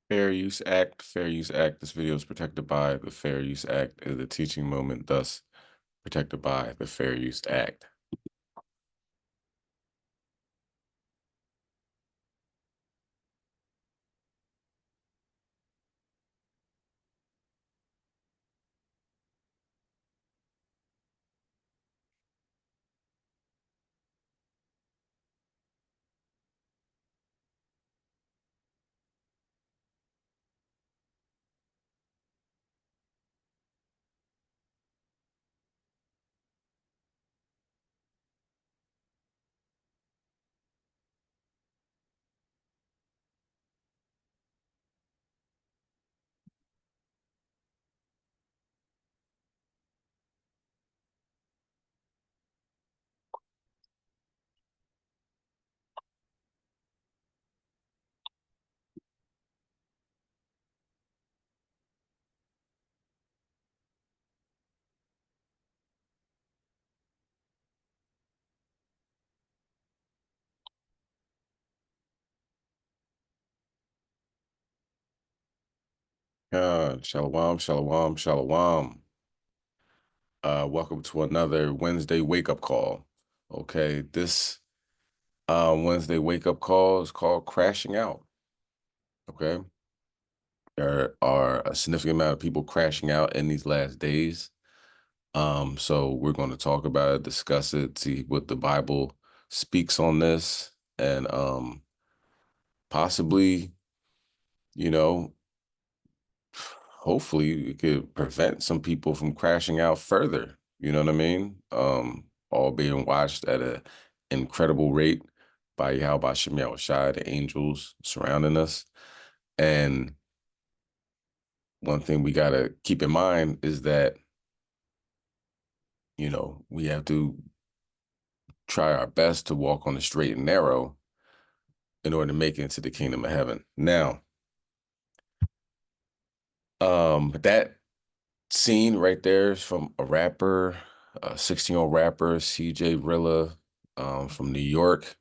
Fair Use Act. Fair Use Act. This video is protected by the Fair Use Act. Is a teaching moment, thus protected by the Fair Use Act. Shalom, shalom, shalom. Welcome to another Wednesday wake-up call. Okay, this Wednesday wake-up call is called crashing out. Okay, there are a significant amount of people crashing out in these last days. So we're going to talk about it, discuss it, see what the Bible speaks on this, and possibly, you know, hopefully it could prevent some people from crashing out further. You know what I mean? All being watched at an incredible rate by Yahweh Shem Shai, the angels surrounding us. And one thing we got to keep in mind is that, we have to try our best to walk on the straight and narrow in order to make it into the kingdom of heaven. Now, that scene right there is from a rapper, a 16-year-old rapper, CJ Rilla, from New York.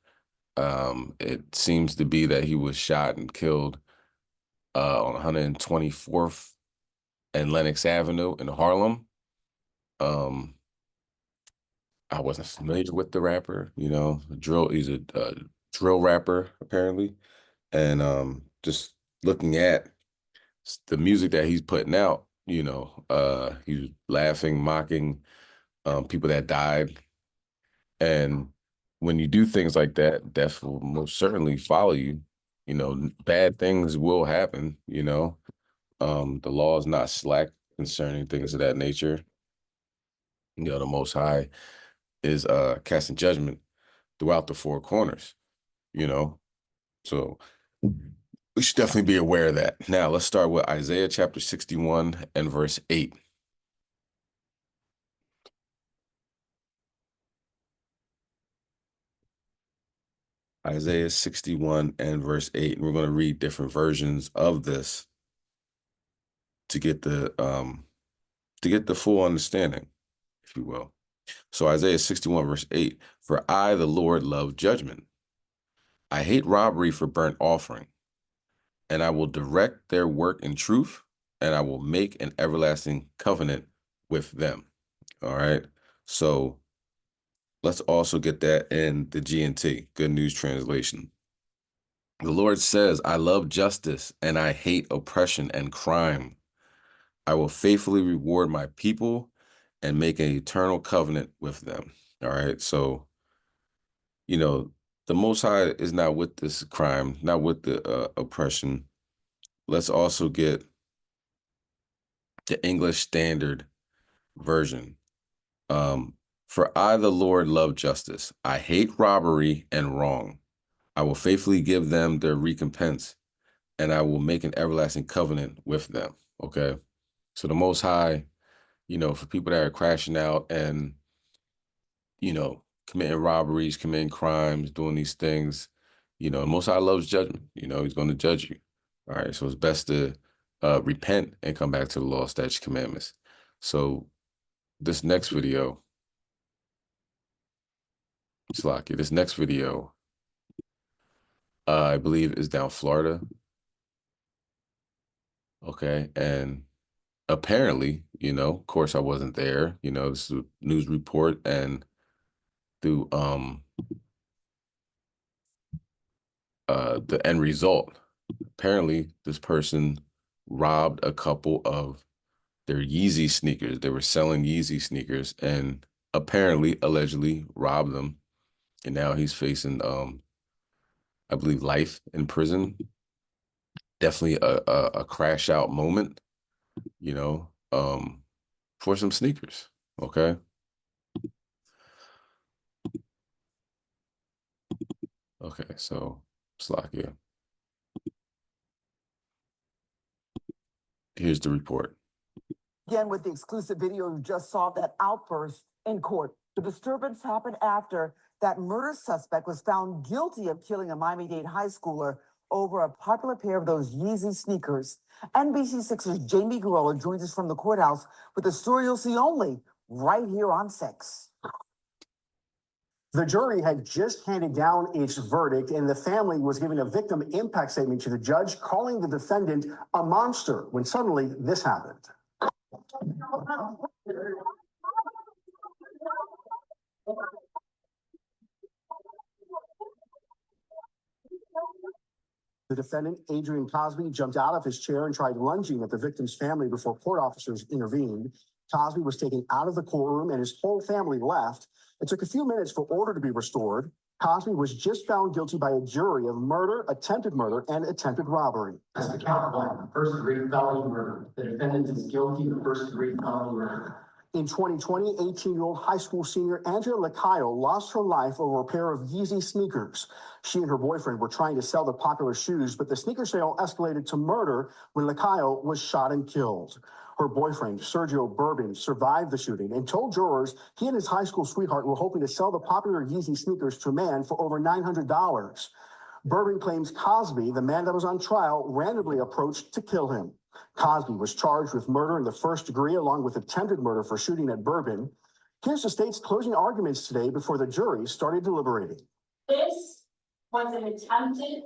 It seems to be that he was shot and killed on 124th and Lenox Avenue in Harlem. Um, I wasn't familiar with the rapper, he's a drill rapper apparently. And just looking at the music that he's putting out, he's laughing, mocking people that died. And when you do things like that, death will most certainly follow you. Bad things will happen, The law is not slack concerning things of that nature. The Most High is casting judgment throughout the four corners, you know. So we should definitely be aware of that. Now let's start with Isaiah chapter 61 and verse 8. Isaiah 61 and verse 8. And we're going to read different versions of this to get the full understanding, if you will. So Isaiah 61 verse 8, for I, the Lord, love judgment. I hate robbery for burnt offering, and I will direct their work in truth, and I will make an everlasting covenant with them. All right. So let's also get that in the GNT, Good News Translation. The Lord says, I love justice and I hate oppression and crime. I will faithfully reward my people and make an eternal covenant with them. All right. So, the Most High is not with this crime, not with the oppression. Let's also get the English Standard Version. Um, For I, the Lord, love justice. I hate robbery and wrong. I will faithfully give them their recompense, and I will make an everlasting covenant with them. Okay. So the Most High, for people that are crashing out and, committing robberies, committing crimes, doing these things, the Most High loves judgment. He's going to judge you. All right. So it's best to repent and come back to the law, statutes, commandments. So this next video, Slakia, this next video, I believe is down Florida. Okay. And apparently, of course I wasn't there, this is a news report, and through the end result, apparently this person robbed a couple of their Yeezy sneakers. They were selling Yeezy sneakers and apparently, allegedly robbed them. And now he's facing, I believe, life in prison. Definitely a crash out moment, you know, um, for some sneakers. Okay. Okay. So Slovakia. Here's the report. Again, with the exclusive video, you just saw that outburst in court. The disturbance happened after that murder suspect was found guilty of killing a Miami-Dade high schooler over a popular pair of those Yeezy sneakers. NBC6's Jamie Gurrola joins us from the courthouse with the story you'll see only right here on 6. The jury had just handed down its verdict, and the family was giving a victim impact statement to the judge, calling the defendant a monster when suddenly this happened. The defendant, Adrian Cosby, jumped out of his chair and tried lunging at the victim's family before court officers intervened. Cosby was taken out of the courtroom and his whole family left. It took a few minutes for order to be restored. Cosby was just found guilty by a jury of murder, attempted murder, and attempted robbery. As to count one, first-degree felony murder. The defendant is guilty of first-degree felony murder. In 2020, 18-year-old high school senior Angela Lacayo lost her life over a pair of Yeezy sneakers. She and her boyfriend were trying to sell the popular shoes, but the sneaker sale escalated to murder when Lacayo was shot and killed. Her boyfriend, Sergio Bourbon, survived the shooting and told jurors he and his high school sweetheart were hoping to sell the popular Yeezy sneakers to a man for over $900. Bourbon claims Cosby, the man that was on trial, randomly approached to kill him. Cosby was charged with murder in the first degree along with attempted murder for shooting at Bourbon. Here's the state's closing arguments today before the jury started deliberating. This was an attempted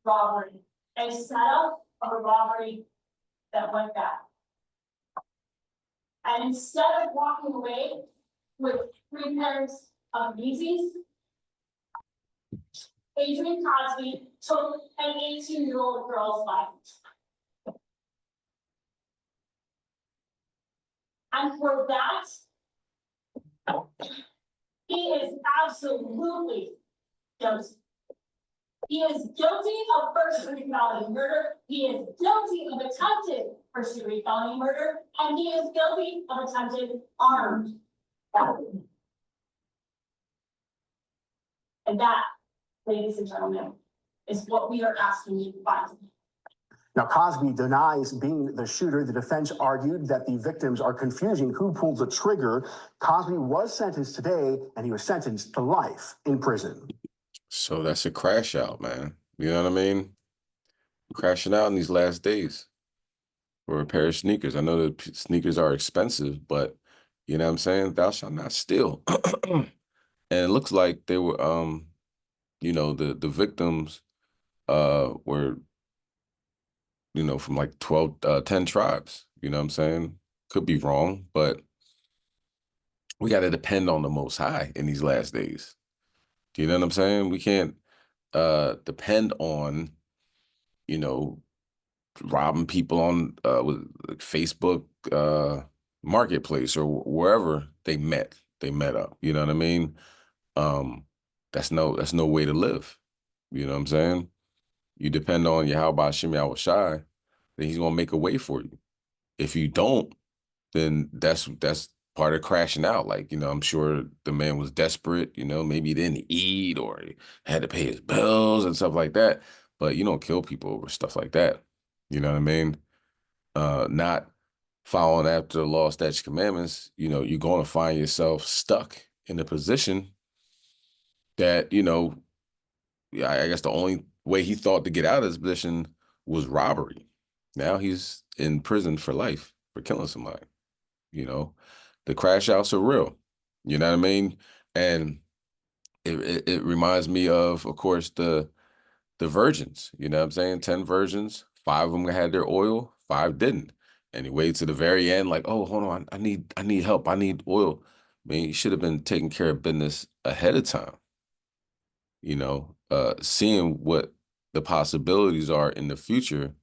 robbery, a setup of a robbery that went bad. And instead of walking away with 3 pairs of Yeezys, Adrian Cosby took an 18-year-old girl's life. And for that, he is absolutely guilty. He is guilty of first-degree felony murder. He is guilty of attempted first-degree felony murder, and he is guilty of attempted armed robbery. And that, ladies and gentlemen, is what we are asking you to find. Now, Cosby denies being the shooter. The defense argued that the victims are confusing who pulled the trigger. Cosby was sentenced today, and he was sentenced to life in prison. So that's a crash out, man. You know what I mean? Crashing out in these last days for a pair of sneakers. I know that sneakers are expensive, but you know what I'm saying? Thou shalt not steal. And it looks like they were, the victims were, from like 10 tribes. You know what I'm saying? Could be wrong, but we got to depend on the Most High in these last days. Do you know what I'm saying? We can't depend on, robbing people on with Facebook marketplace or wherever they met up. You know what I mean? That's no way to live. You know what I'm saying? You depend on Yahweh Hashem Yahweh Shai, then he's gonna make a way for you. If you don't, then that's part of crashing out. Like, I'm sure the man was desperate, maybe he didn't eat or he had to pay his bills and stuff like that. But you don't kill people over stuff like that. You know what I mean? Not following after the law, statutes, commandments, you're going to find yourself stuck in a position that, I guess the only way he thought to get out of this position was robbery. Now he's in prison for life for killing somebody. The crash outs are real. You know what I mean? And it reminds me of course, the virgins. You know what I'm saying? 10 virgins, 5 of them had their oil, 5 didn't. And he waited to the very end, like, oh, hold on, I need help. I need oil. I mean, he should have been taking care of business ahead of time, seeing what the possibilities are in the future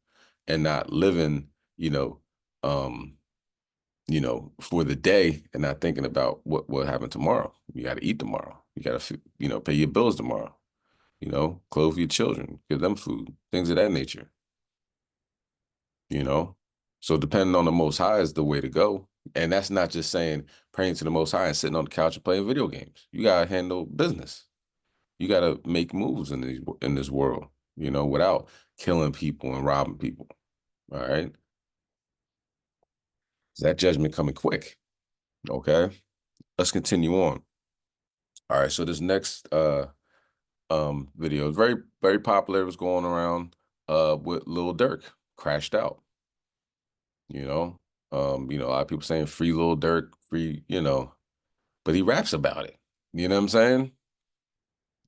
and not living, you know, um, for the day and not thinking about what will happen tomorrow. You got to eat tomorrow. You got to, pay your bills tomorrow, clothe your children, give them food, things of that nature, you know? So depending on the Most High is the way to go. And that's not just saying praying to the Most High and sitting on the couch and playing video games. You got to handle business. You got to make moves in this world, without killing people and robbing people. All right. That judgment coming quick. Okay. Let's continue on. All right. So this next video is very, very popular. It was going around with Lil Durk, Crashed Out. A lot of people saying free Lil Durk, free, but he raps about it. You know what I'm saying?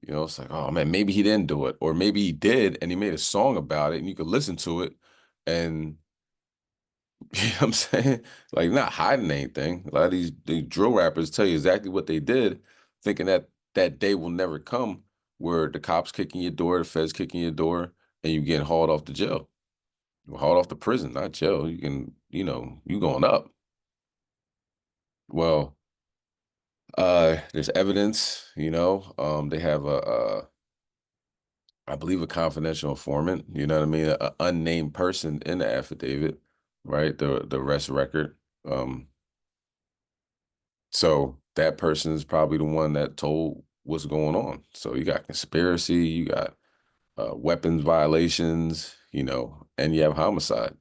It's like, oh man, maybe he didn't do it, or maybe he did and he made a song about it and you could listen to it and you know what I'm saying? Like not hiding anything. A lot of these drill rappers tell you exactly what they did, thinking that that day will never come where the cops kicking your door, the feds kicking your door, and you getting hauled off to jail. Hauled off to prison, not jail. You can, you going up. Well, there's evidence, they have I believe a confidential informant, you know what I mean? A unnamed person in the affidavit, right? The arrest record. So that person is probably the one that told what's going on. So you got conspiracy, you got weapons violations, and you have homicide.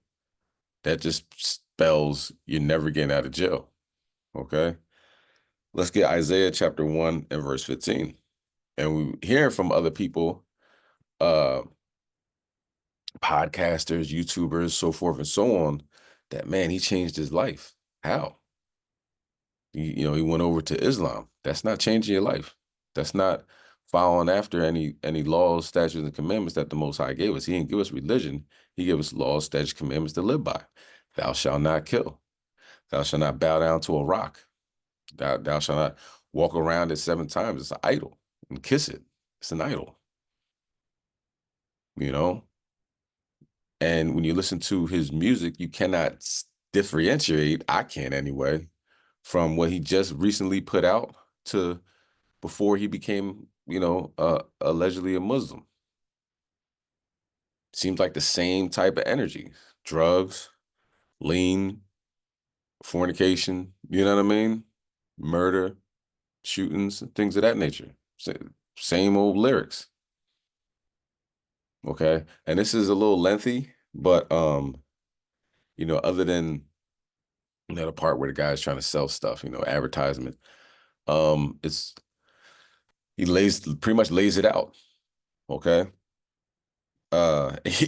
That just spells you're never getting out of jail. Okay. Let's get Isaiah chapter 1 and verse 15. And we hearing from other people, podcasters, YouTubers, so forth and so on, that man, he changed his life. How? He went over to Islam. That's not changing your life. That's not following after any laws, statutes, and commandments that the Most High gave us. He didn't give us religion. He gave us laws, statutes, commandments to live by. Thou shalt not kill. Thou shalt not bow down to a rock. Thou shalt not walk around it 7 times. It's an idol. And kiss it. It's an idol. And when you listen to his music, you cannot differentiate, I can't anyway, from what he just recently put out to before he became, allegedly a Muslim. Seems like the same type of energy. Drugs, lean, fornication, you know what I mean? Murder, shootings, things of that nature. Same old lyrics. Okay. And this is a little lengthy, but other than the part where the guy's trying to sell stuff, advertisement, it's he pretty much lays it out. Okay.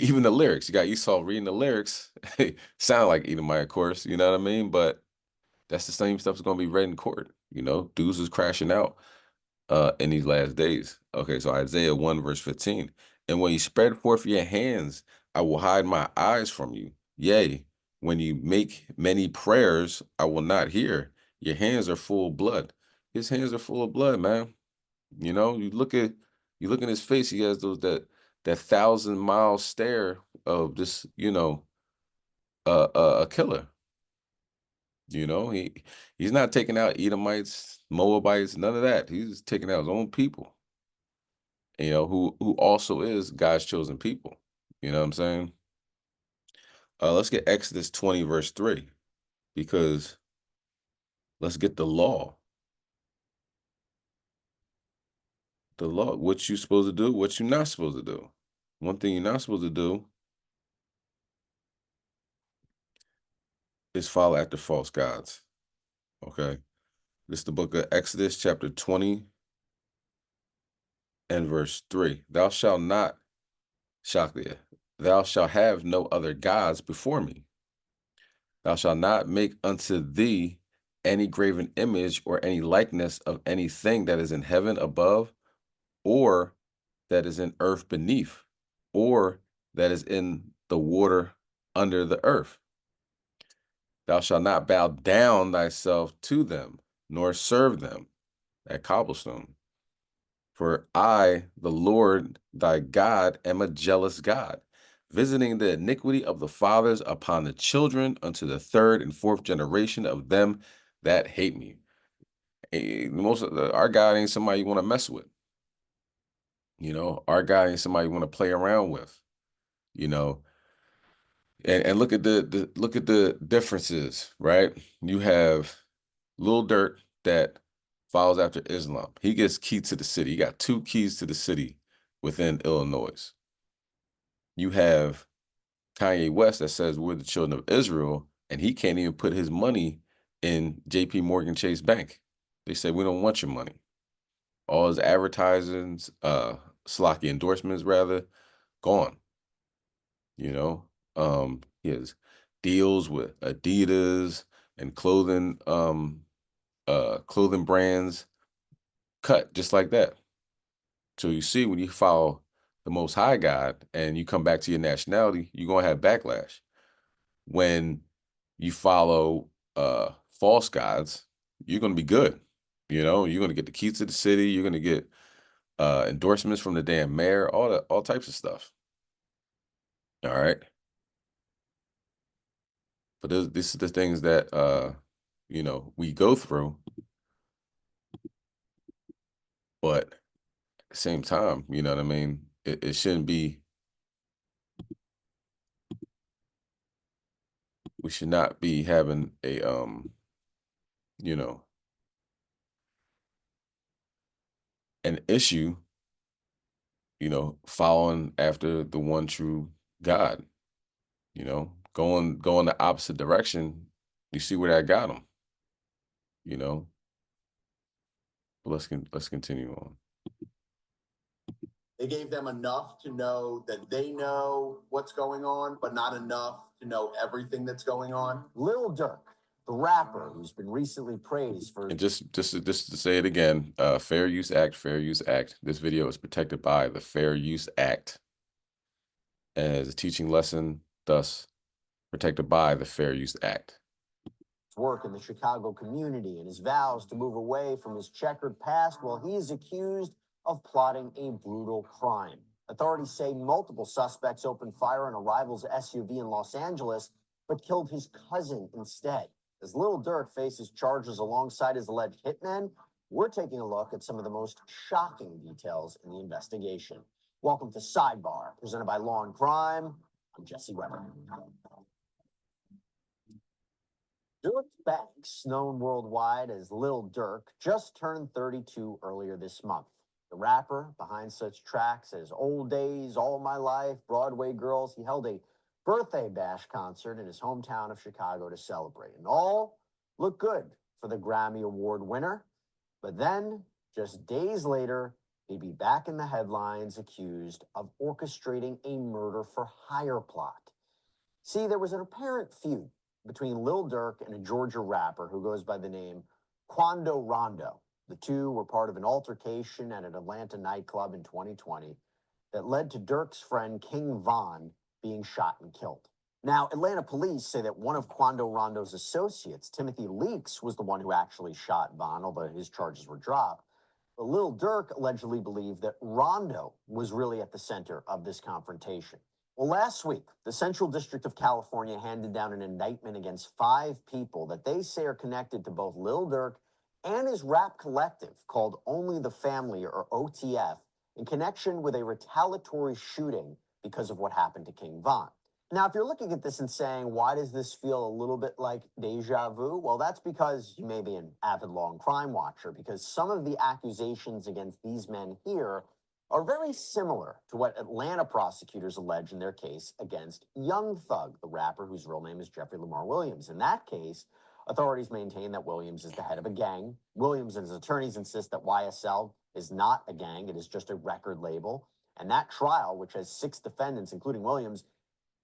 Even the lyrics, you got Esau reading the lyrics, sound like Edomite, of course, you know what I mean? But that's the same stuff that's gonna be read in court. Dudes is crashing out in these last days. Okay, so Isaiah 1 verse 15. And when you spread forth your hands, I will hide my eyes from you. Yea, when you make many prayers, I will not hear. Your hands are full of blood. His hands are full of blood, man. You look at his face, he has that 1,000-mile stare of this, a killer. He's not taking out Edomites, Moabites, none of that. He's taking out his own people. Who also is God's chosen people. You know what I'm saying? Let's get Exodus 20 verse 3, because let's get the law. The law, what you supposed to do, what you're not supposed to do. One thing you're not supposed to do is follow after false gods. Okay. This is the book of Exodus, chapter 20 and verse 3. Thou shalt not, Shaklia, thou shalt have no other gods before me. Thou shalt not make unto thee any graven image or any likeness of anything that is in heaven above, or that is in earth beneath, or that is in the water under the earth. Thou shalt not bow down thyself to them, nor serve them, at Cobblestone. For I, the Lord thy God, am a jealous God, visiting the iniquity of the fathers upon the children unto the third and fourth generation of them that hate me. Our God ain't somebody you want to mess with. Our God ain't somebody you want to play around with. And look at the differences, right? You have Lil Durk that follows after Islam. He gets key to the city. He got 2 keys to the city within Illinois. You have Kanye West that says we're the children of Israel, and he can't even put his money in JP Morgan Chase Bank. They say we don't want your money. All his advertisements, slocky endorsements rather, gone. He has deals with Adidas and clothing brands cut just like that. So you see, when you follow the Most High God and you come back to your nationality, you're gonna have backlash. When you follow false gods, you're gonna be good. You're gonna get the keys to the city. You're gonna get endorsements from the damn mayor, all types of stuff. All right. But this is the things that we go through. But at the same time, you know what I mean? It shouldn't be, we should not be having a an issue, following after the one true God, going the opposite direction. You see where that got them, But let's continue on. They gave them enough to know that they know what's going on, but not enough to know everything that's going on. Lil Durk, the rapper who's been recently praised for... And just to say it again, Fair Use Act, Fair Use Act. This video is protected by the Fair Use Act as a teaching lesson, thus protected by the Fair Use Act. work in the Chicago community and his vows to move away from his checkered past while he is accused of plotting a brutal crime. Authorities say multiple suspects opened fire on a rival's SUV in Los Angeles, but killed his cousin instead. As Lil Durk faces charges alongside his alleged hitmen, we're taking a look at some of the most shocking details in the investigation. Welcome to Sidebar, presented by Law and Crime. I'm Jesse Weber. Durk Banks, known worldwide as Lil Durk, just turned 32 earlier this month. The rapper behind such tracks as Old Days, All My Life, Broadway Girls, he held a birthday bash concert in his hometown of Chicago to celebrate. And all looked good for the Grammy Award winner. But then, just days later, he'd be back in the headlines accused of orchestrating a murder-for-hire plot. See, there was an apparent feud between Lil Durk and a Georgia rapper who goes by the name Quando Rondo. The two were part of an altercation at an Atlanta nightclub in 2020 that led to Durk's friend King Von being shot and killed. Now, Atlanta police say that one of Quando Rondo's associates, Timothy Leaks, was the one who actually shot Von, although his charges were dropped. But Lil Durk allegedly believed that Rondo was really at the center of this confrontation. Well, last week, the Central District of California handed down an indictment against 5 people that they say are connected to both Lil Durk and his rap collective called Only the Family, or OTF, in connection with a retaliatory shooting because of what happened to King Von. Now, if you're looking at this and saying, why does this feel a little bit like deja vu? Well, that's because you may be an avid law and crime watcher, because some of the accusations against these men here are very similar to what Atlanta prosecutors allege in their case against Young Thug, the rapper whose real name is Jeffrey Lamar Williams. In that case, authorities maintain that Williams is the head of a gang. Williams and his attorneys insist that YSL is not a gang, it is just a record label. And that trial, which has 6 defendants, including Williams,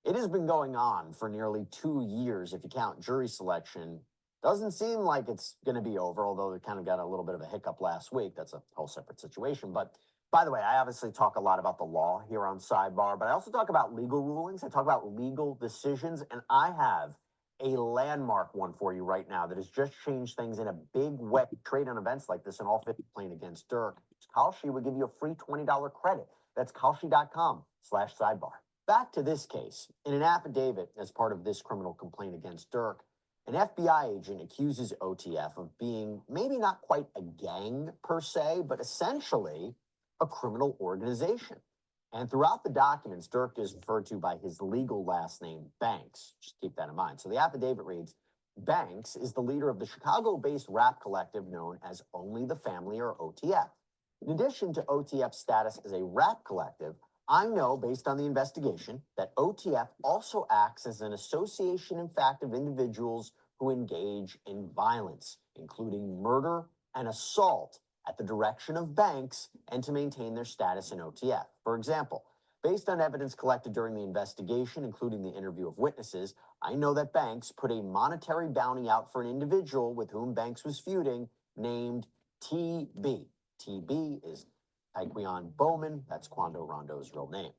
it has been going on for nearly 2 years if you count jury selection. Doesn't seem like it's going to be over, although it kind of got a little bit of a hiccup last week. That's a whole separate situation. But By the way, I obviously talk a lot about the law here on Sidebar, but I also talk about legal rulings. I talk about legal decisions, and I have a landmark one for you right now that has just changed things in a big way. Trade on events like this, an all-50 complaint against Dirk. Kalshi would give you a free $20 credit. That's kalshi.com/sidebar. Back to this case. In an affidavit as part of this criminal complaint against Dirk, an FBI agent accuses OTF of being maybe not quite a gang per se, but essentially a criminal organization. And throughout the documents, Dirk is referred to by his legal last name, Banks. Just keep that in mind. So the affidavit reads, Banks is the leader of the Chicago-based rap collective known as Only the Family, or OTF. In addition to OTF's status as a rap collective, I know, based on the investigation, that OTF also acts as an association, in fact, of individuals who engage in violence, including murder and assault, at the direction of Banks and to maintain their status in OTF. For example, based on evidence collected during the investigation, including the interview of witnesses, I know that Banks put a monetary bounty out for an individual with whom Banks was feuding named TB. TB is Taekwon Bowman. That's Quando Rondo's real name.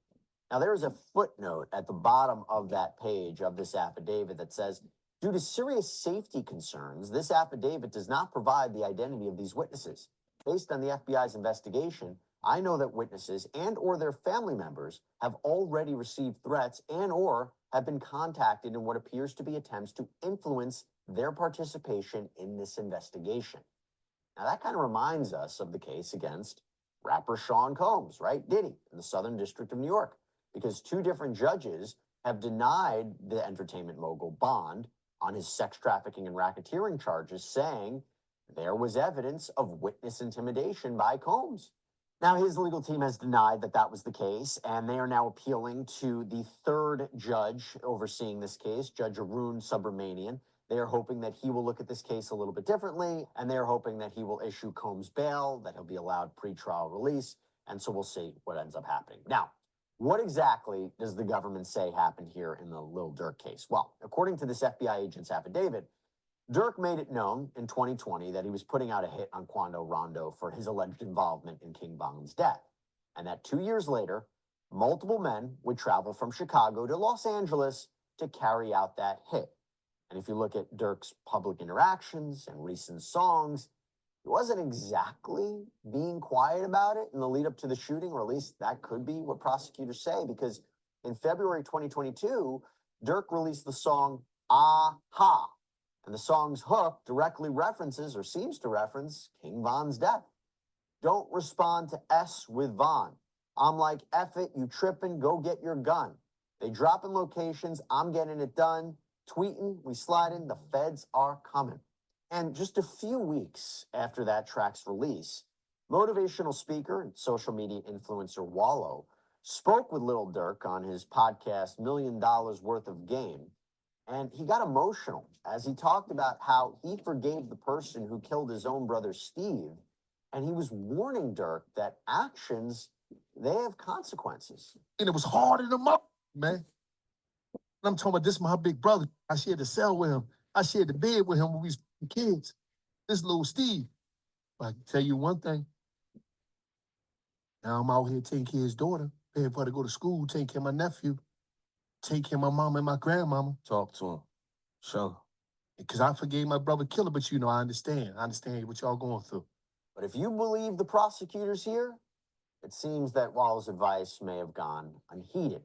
Now, there is a footnote at the bottom of that page of this affidavit that says, due to serious safety concerns, this affidavit does not provide the identity of these witnesses. Based on the FBI's investigation, I know that witnesses and or their family members have already received threats and or have been contacted in what appears to be attempts to influence their participation in this investigation. Now, that kind of reminds us of the case against rapper Sean Combs, right? Diddy, in the Southern District of New York, because two different judges have denied the entertainment mogul bond on his sex trafficking and racketeering charges, saying there was evidence of witness intimidation by Combs. Now, his legal team has denied that that was the case, and they are now appealing to the third judge overseeing this case, Judge Arun Subramanian. They are hoping that he will look at this case a little bit differently, and they're hoping that he will issue Combs bail, that he'll be allowed pretrial release, and so we'll see what ends up happening. Now, what exactly does the government say happened here in the Lil Durk case? Well, according to this FBI agent's affidavit, Dirk made it known in 2020 that he was putting out a hit on Quando Rondo for his alleged involvement in King Von's death, and that 2 years later, multiple men would travel from Chicago to Los Angeles to carry out that hit. And if you look at Dirk's public interactions and recent songs, he wasn't exactly being quiet about it in the lead up to the shooting, or at least that could be what prosecutors say, because in February 2022, Dirk released the song Ah-Ha. And the song's hook directly references, or seems to reference, King Von's death. Don't respond to S with Von. I'm like, F it, you tripping, go get your gun. They dropping locations, I'm getting it done. Tweeting, we sliding, the feds are coming. And just a few weeks after that track's release, motivational speaker and social media influencer Wallow spoke with Lil Durk on his podcast, $1 Million Worth of Game. And he got emotional as he talked about how he forgave the person who killed his own brother, Steve. And he was warning Dirk that actions, they have consequences. And it was hard in the mouth, man. I'm talking about this my big brother. I shared the cell with him. I shared the bed with him when we was kids. This little Steve. But I can tell you one thing. Now I'm out here taking care of his daughter, paying for her to go to school, taking care of my nephew, taking care of my mama and my grandmama. Talk to him. Show. Because I forgave my brother killer, but you know, I understand. I understand what y'all going through. But if you believe the prosecutors here, it seems that Wallow's advice may have gone unheeded,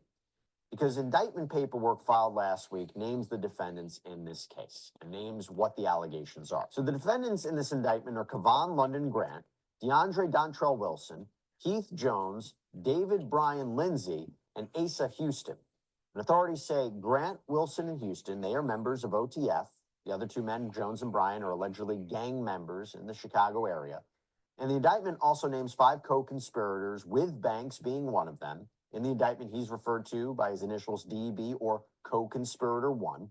because indictment paperwork filed last week names the defendants in this case and names what the allegations are. So the defendants in this indictment are Kevon London Grant, DeAndre Dontrell Wilson, Keith Jones, David Brian Lindsay, and Asa Houston. And authorities say Grant, Wilson, and Houston, they are members of OTF. The other two men, Jones and Bryan, are allegedly gang members in the Chicago area. And the indictment also names 5 co-conspirators, with Banks being one of them. In the indictment, he's referred to by his initials DB, or co-conspirator 1.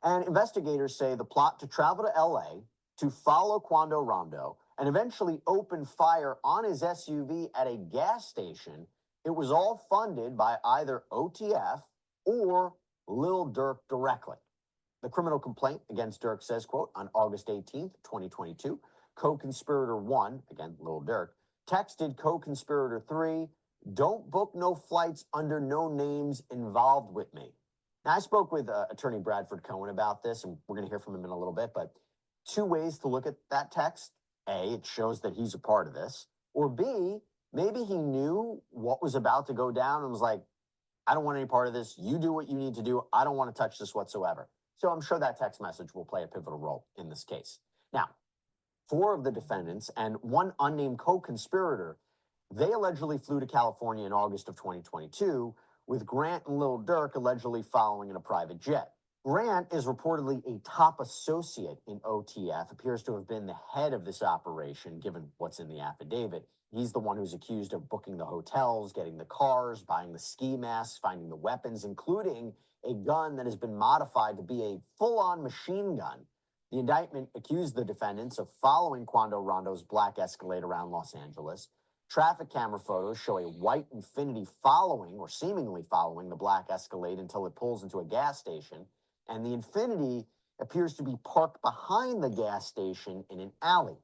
And investigators say the plot to travel to LA, to follow Quando Rondo, and eventually open fire on his SUV at a gas station, it was all funded by either OTF or Lil Durk directly. The criminal complaint against Durk says, quote, on August 18th, 2022, co-conspirator 1, again, Lil Durk, texted co-conspirator 3, "Don't book no flights under no names involved with me." Now, I spoke with attorney Bradford Cohen about this, and we're going to hear from him in a little bit, but two ways to look at that text. A, it shows that he's a part of this. Or B, maybe he knew what was about to go down and was like, I don't want any part of this. You do what you need to do. I don't want to touch this whatsoever. So I'm sure that text message will play a pivotal role in this case. Now, 4 of the defendants and one unnamed co-conspirator, they allegedly flew to California in August of 2022, with Grant and Lil Durk allegedly following in a private jet. Grant is reportedly a top associate in OTF, appears to have been the head of this operation, given what's in the affidavit. He's the one who's accused of booking the hotels, getting the cars, buying the ski masks, finding the weapons, including a gun that has been modified to be a full-on machine gun. The indictment accused the defendants of following Quando Rondo's black Escalade around Los Angeles. Traffic camera photos show a white Infiniti following, or seemingly following, the black Escalade until it pulls into a gas station. And the Infiniti appears to be parked behind the gas station in an alley.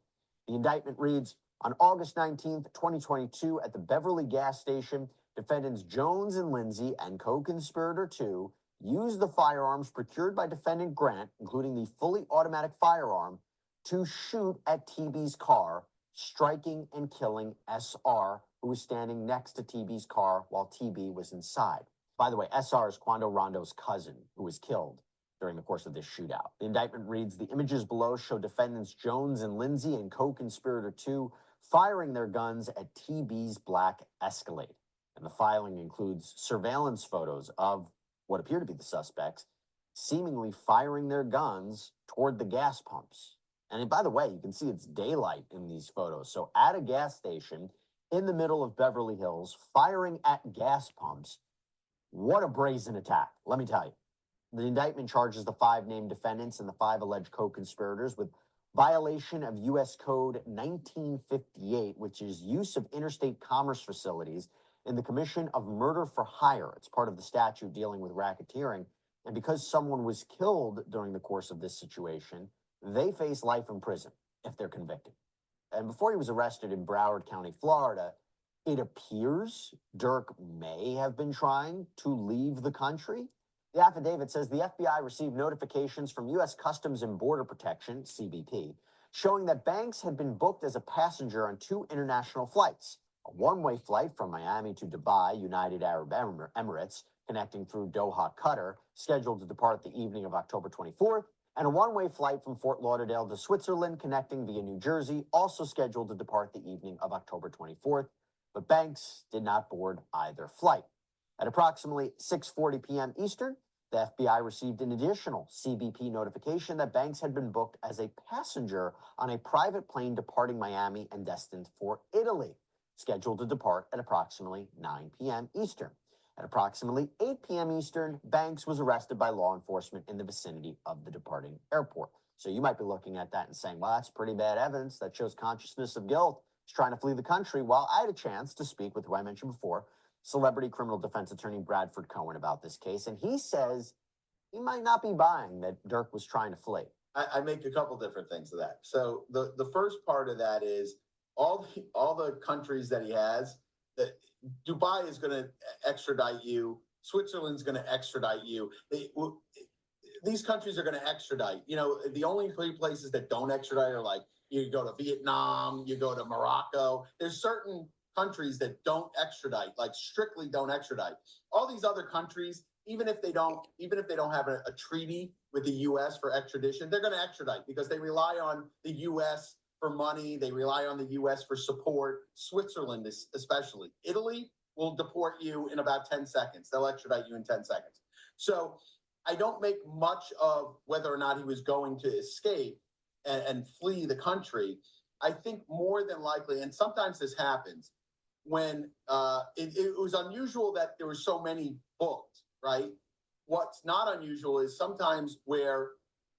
The indictment reads, on August 19th, 2022, at the Beverly gas station, defendants Jones and Lindsay and co-conspirator 2 used the firearms procured by defendant Grant, including the fully automatic firearm, to shoot at TB's car, striking and killing SR, who was standing next to TB's car while TB was inside. By the way, SR is Quando Rondo's cousin, who was killed during the course of this shootout. The indictment reads, the images below show defendants Jones and Lindsay and co-conspirator 2 firing their guns at TB's black Escalade. And the filing includes surveillance photos of what appear to be the suspects seemingly firing their guns toward the gas pumps. And by the way, you can see it's daylight in these photos. So at a gas station in the middle of Beverly Hills, firing at gas pumps. What a brazen attack, let me tell you. The indictment charges the 5 named defendants and the 5 alleged co-conspirators with violation of U.S. Code 1958, which is use of interstate commerce facilities in the commission of murder for hire. It's part of the statute dealing with racketeering. And because someone was killed during the course of this situation, they face life in prison if they're convicted. And before he was arrested in Broward County, Florida, it appears Durk may have been trying to leave the country. The affidavit says the FBI received notifications from U.S. Customs and Border Protection, CBP, showing that Banks had been booked as a passenger on 2 international flights, a one-way flight from Miami to Dubai, United Arab Emirates, connecting through Doha, Qatar, scheduled to depart the evening of October 24th, and a one-way flight from Fort Lauderdale to Switzerland, connecting via New Jersey, also scheduled to depart the evening of October 24th, but Banks did not board either flight. At approximately 6:40 p.m. Eastern, the FBI received an additional CBP notification that Banks had been booked as a passenger on a private plane departing Miami and destined for Italy, scheduled to depart at approximately 9 p.m. Eastern. At approximately 8 p.m. Eastern, Banks was arrested by law enforcement in the vicinity of the departing airport. So you might be looking at that and saying, well, that's pretty bad evidence. That shows consciousness of guilt. He's trying to flee the country. Well, I had a chance to speak with who I mentioned before, celebrity criminal defense attorney Bradford Cohen, about this case, and he says he might not be buying that Durk was trying to flee. I make a couple different things of that. So the first part of that is all the countries that he has, that Dubai is going to extradite you, Switzerland's going to extradite you. These countries are going to extradite. You know, the only 3 places that don't extradite are like you go to Vietnam, you go to Morocco. There's certain countries that don't extradite, like strictly don't extradite. All these other countries, even if they don't have a treaty with the U.S. for extradition, they're going to extradite because they rely on the U.S. for money. They rely on the U.S. for support. Switzerland, especially. Italy will deport you in about 10 seconds. They'll extradite you in 10 seconds. So I don't make much of whether or not he was going to escape and flee the country. I think more than likely, and sometimes this happens, when it was unusual that there were so many booked, right? What's not unusual is sometimes where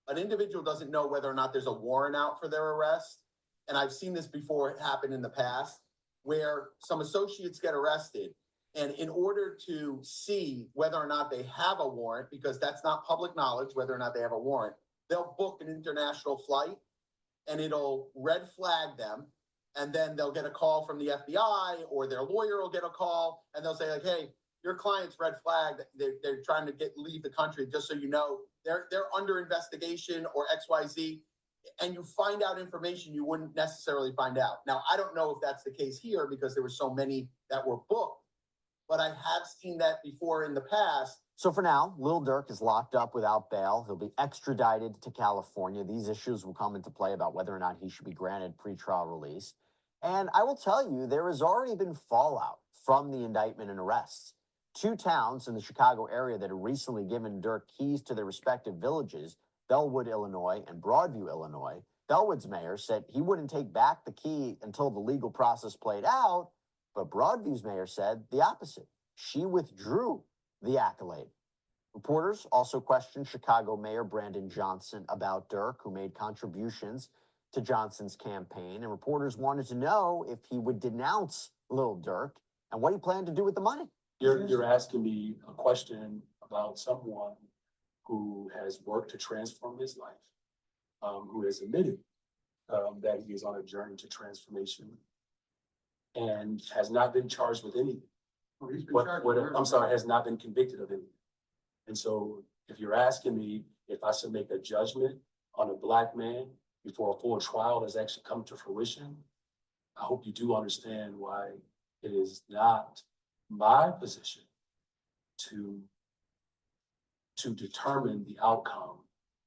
an individual doesn't know whether or not there's a warrant out for their arrest. And I've seen this before happen in the past, where some associates get arrested. And in order to see whether or not they have a warrant, because that's not public knowledge, whether or not they have a warrant, they'll book an international flight and it'll red flag them. and then they'll get a call from the FBI or their lawyer will get a call and they'll say like, hey, your client's red flagged. They're trying to leave the country. Just so you know, they're under investigation or XYZ. And you find out information you wouldn't necessarily find out. Now, I don't know if that's the case here because there were so many that were booked, but I have seen that before in the past. So for now, Lil Durk is locked up without bail. He'll be extradited to California. These issues will come into play about whether or not he should be granted pretrial release. And I will tell you, there has already been fallout from the indictment and arrests. 2 towns in the Chicago area that have recently given Durk keys to their respective villages, Bellwood, Illinois, and Broadview, Illinois. Bellwood's mayor said he wouldn't take back the key until the legal process played out, but Broadview's mayor said the opposite. She withdrew the accolade. Reporters also questioned Chicago Mayor Brandon Johnson about Durk, who made contributions to Johnson's campaign, and reporters wanted to know if he would denounce Lil Durk and what he planned to do with the money. You're asking me a question about someone who has worked to transform his life, who has admitted that he is on a journey to transformation and has not been charged with anything. I'm sorry, has not been convicted of anything. And so if you're asking me if I should make a judgment on a Black man before a full trial has actually come to fruition, I hope you do understand why it is not my position to determine the outcome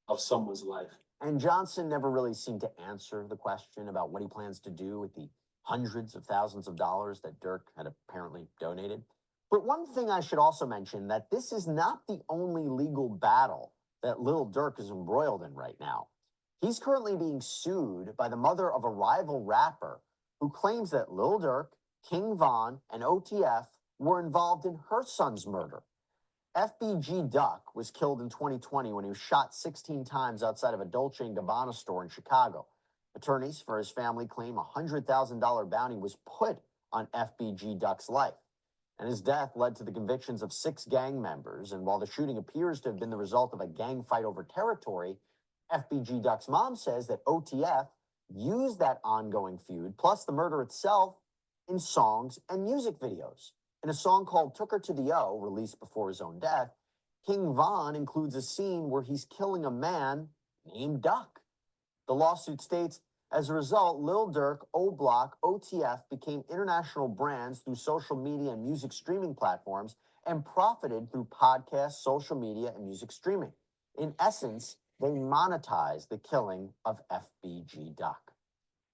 of someone's life. And Johnson never really seemed to answer the question about what he plans to do with the hundreds of thousands of dollars that Durk had apparently donated. But one thing I should also mention, that this is not the only legal battle that Lil Durk is embroiled in right now. He's currently being sued by the mother of a rival rapper who claims that Lil Durk, King Von, and OTF were involved in her son's murder. FBG Duck was killed in 2020 when he was shot 16 times outside of a Dolce & Gabbana store in Chicago. Attorneys for his family claim a $100,000 bounty was put on FBG Duck's life. And his death led to the convictions of 6 gang members. And while the shooting appears to have been the result of a gang fight over territory, FBG Duck's mom says that OTF used that ongoing feud, plus the murder itself, in songs and music videos. In a song called Took Her to the O, released before his own death, King Von includes a scene where he's killing a man named Duck. The lawsuit states, as a result, Lil Durk, O-Block, OTF became international brands through social media and music streaming platforms and profited through podcasts, social media, and music streaming. In essence, they monetized the killing of FBG Duck.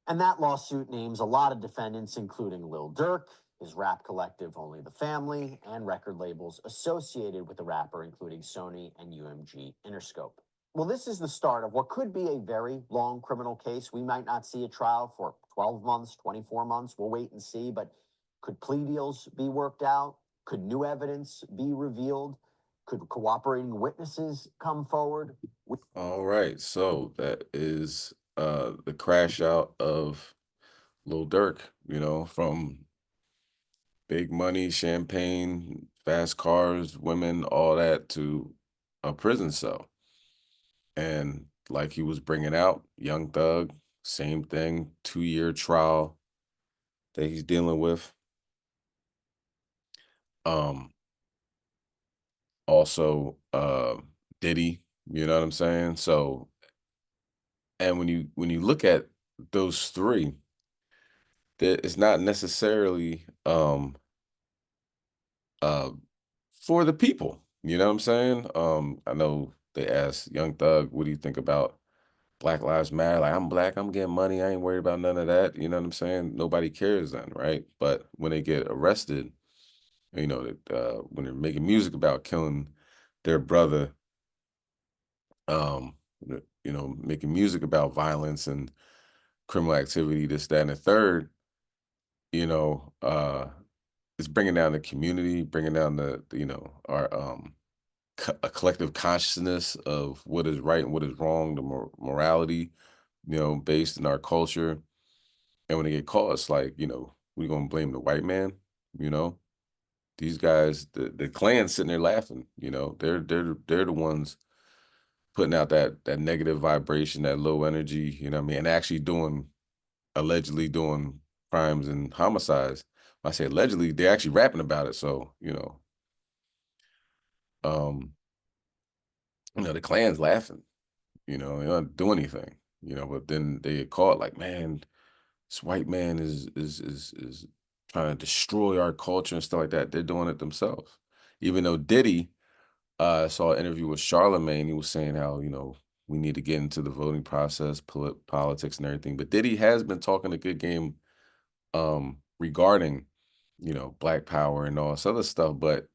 And that lawsuit names a lot of defendants, including Lil Durk, his rap collective Only the Family, and record labels associated with the rapper, including Sony and UMG Interscope. Well, this is the start of what could be a very long criminal case. We might not see a trial for 12 months, 24 months. We'll wait and see. But could plea deals be worked out? Could new evidence be revealed? Could cooperating witnesses come forward? All right, so that is the crash out of Lil Durk, from big money, champagne, fast cars, women, all that, to a prison cell. And like he was bringing out, Young Thug, same thing, 2-year trial that he's dealing with. Also, Diddy, you know what I'm saying? So, and when you look at those 3, it's not necessarily for the people, you know what I'm saying? I know they asked Young Thug, what do you think about Black Lives Matter? Like, I'm Black, I'm getting money, I ain't worried about none of that, you know what I'm saying? Nobody cares then, right? But when they get arrested, when they're making music about killing their brother, making music about violence and criminal activity, this, that, and the third, it's bringing down the community, bringing down our a collective consciousness of what is right and what is wrong, the morality, based in our culture. And when they get caught, it's like, we're gonna blame the white man, These guys, the Klan's sitting there laughing, they're the ones putting out that negative vibration, that low energy, and actually doing allegedly doing crimes and homicides. When I say allegedly, they're actually rapping about it. So, the Klan's laughing, they don't do anything, but then they get caught like, man, this white man is trying to destroy our culture and stuff like that. They're doing it themselves. Even though Diddy, saw an interview with Charlemagne, he was saying how, we need to get into the voting process, politics and everything. But Diddy has been talking a good game regarding, Black power and all this other stuff. But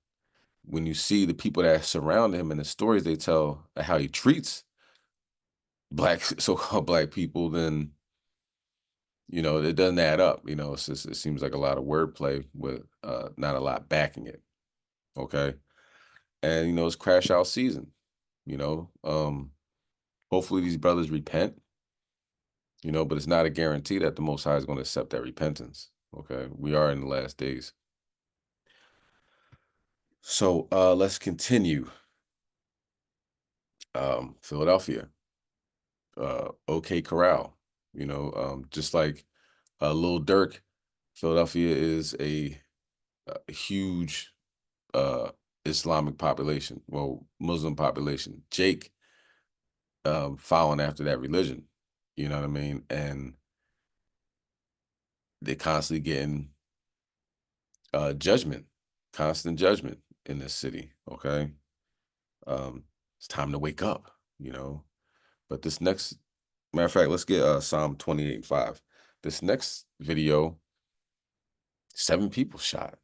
when you see the people that surround him and the stories they tell, how he treats Black, so-called Black people, then, it doesn't add up. It's just, it seems like a lot of wordplay with not a lot backing it. Okay. And, it's crash out season, hopefully these brothers repent, but it's not a guarantee that the Most High is going to accept that repentance. Okay. We are in the last days. So let's continue. Philadelphia, OK Corral, just like Lil Durk, Philadelphia is a huge Islamic population, well, Muslim population. Jake following after that religion, you know what I mean? And they're constantly getting constant judgment in this city, okay? It's time to wake up, But this next, matter of fact, let's get Psalm 28:5. This next video, 7 people shot,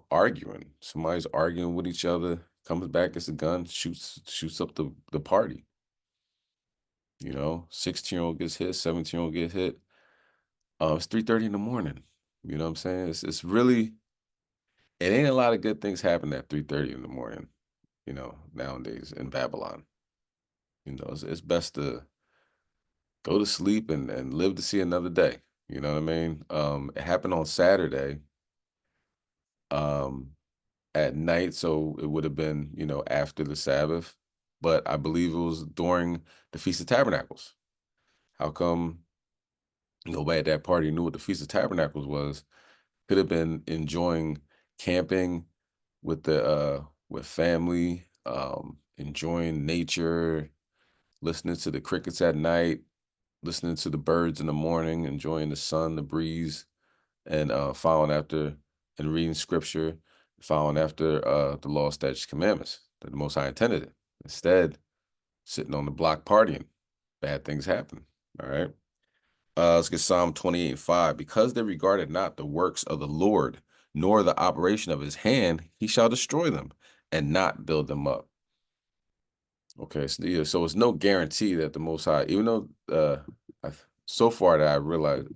arguing. Somebody's arguing with each other, comes back, gets a gun, shoots up the party. 16-year-old gets hit, 17-year-old gets hit. It's 3:30 in the morning. You know what I'm saying? It's really, it ain't a lot of good things happen at 3:30 in the morning, nowadays in Babylon. It's best to go to sleep and live to see another day. You know what I mean? It happened on Saturday at night, so it would have been, after the Sabbath, but I believe it was during the Feast of Tabernacles. How come nobody at that party knew what the Feast of Tabernacles was? Could have been enjoying camping with with family, enjoying nature, listening to the crickets at night, listening to the birds in the morning, enjoying the sun, the breeze, and following after and reading scripture, following after the law, statutes, commandments that the Most High intended it. Instead, sitting on the block partying, bad things happen. All right. Let's get Psalm 28:5. Because they regarded not the works of the Lord, nor the operation of his hand, he shall destroy them and not build them up. Okay, so it's no guarantee that the Most High, even though so far that I realized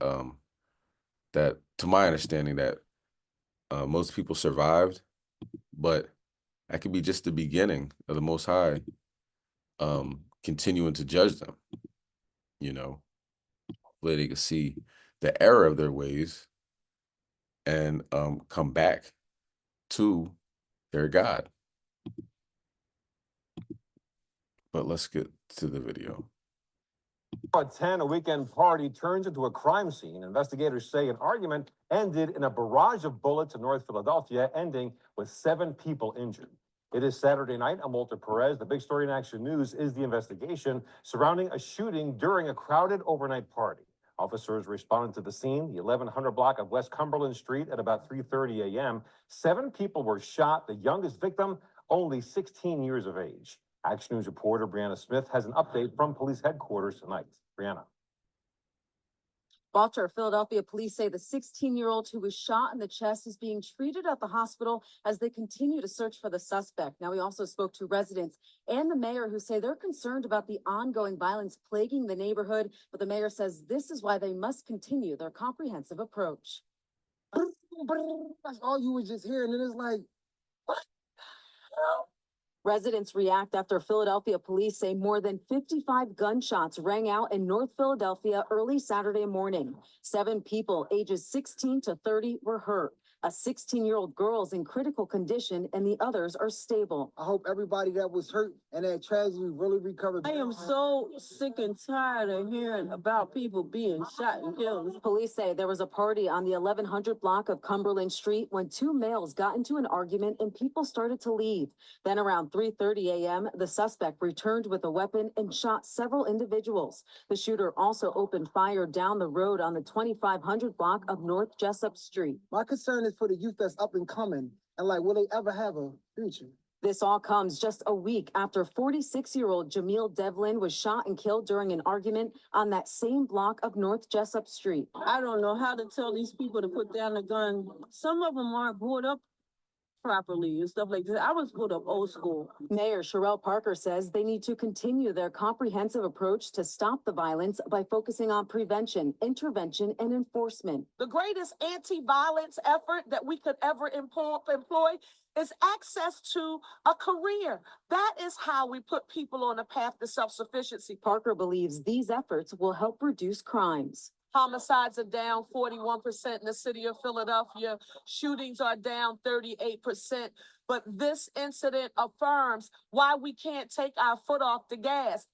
that, to my understanding, that most people survived, but that could be just the beginning of the Most High continuing to judge them. Where they could see the error of their ways and come back to their God. But let's get to the video. At 10, a weekend party turns into a crime scene. Investigators say an argument ended in a barrage of bullets in North Philadelphia, ending with 7 people injured. It is Saturday night. I'm Walter Perez. The big story in Action News is the investigation surrounding a shooting during a crowded overnight party. Officers responded to the scene, the 1100 block of West Cumberland Street, at about 3:30 a.m. 7 people were shot, the youngest victim only 16 years of age. Action News reporter Brianna Smith has an update from police headquarters tonight. Brianna. Walter, Philadelphia police say the 16-year-old who was shot in the chest is being treated at the hospital as they continue to search for the suspect. Now, we also spoke to residents and the mayor, who say they're concerned about the ongoing violence plaguing the neighborhood. But the mayor says this is why they must continue their comprehensive approach. That's all you was just hearing, and it's like, what? Residents react after Philadelphia police say more than 55 gunshots rang out in North Philadelphia early Saturday morning. 7 people ages 16 to 30 were hurt. A 16-year-old girl is in critical condition and the others are stable. I hope everybody that was hurt and that tragedy really recovered. I am so sick and tired of hearing about people being shot and killed. Police say there was a party on the 1100 block of Cumberland Street when two males got into an argument and people started to leave. Then around 3:30 a.m., the suspect returned with a weapon and shot several individuals. The shooter also opened fire down the road on the 2500 block of North Jessup Street. My concern is for the youth that's up and coming and like, will they ever have a future? This all comes just a week after 46-year-old Jamil Devlin was shot and killed during an argument on that same block of North Jessup Street. I don't know how to tell these people to put down the gun. Some of them aren't brought up properly and stuff like that. I was brought up old school. Mayor Sherelle Parker says they need to continue their comprehensive approach to stop the violence by focusing on prevention, intervention, and enforcement. The greatest anti-violence effort that we could ever employ is access to a career. That is how we put people on a path to self-sufficiency. Parker believes these efforts will help reduce crimes. Homicides are down 41% in the city of Philadelphia. Shootings are down 38%. But this incident affirms why we can't take our foot off the gas.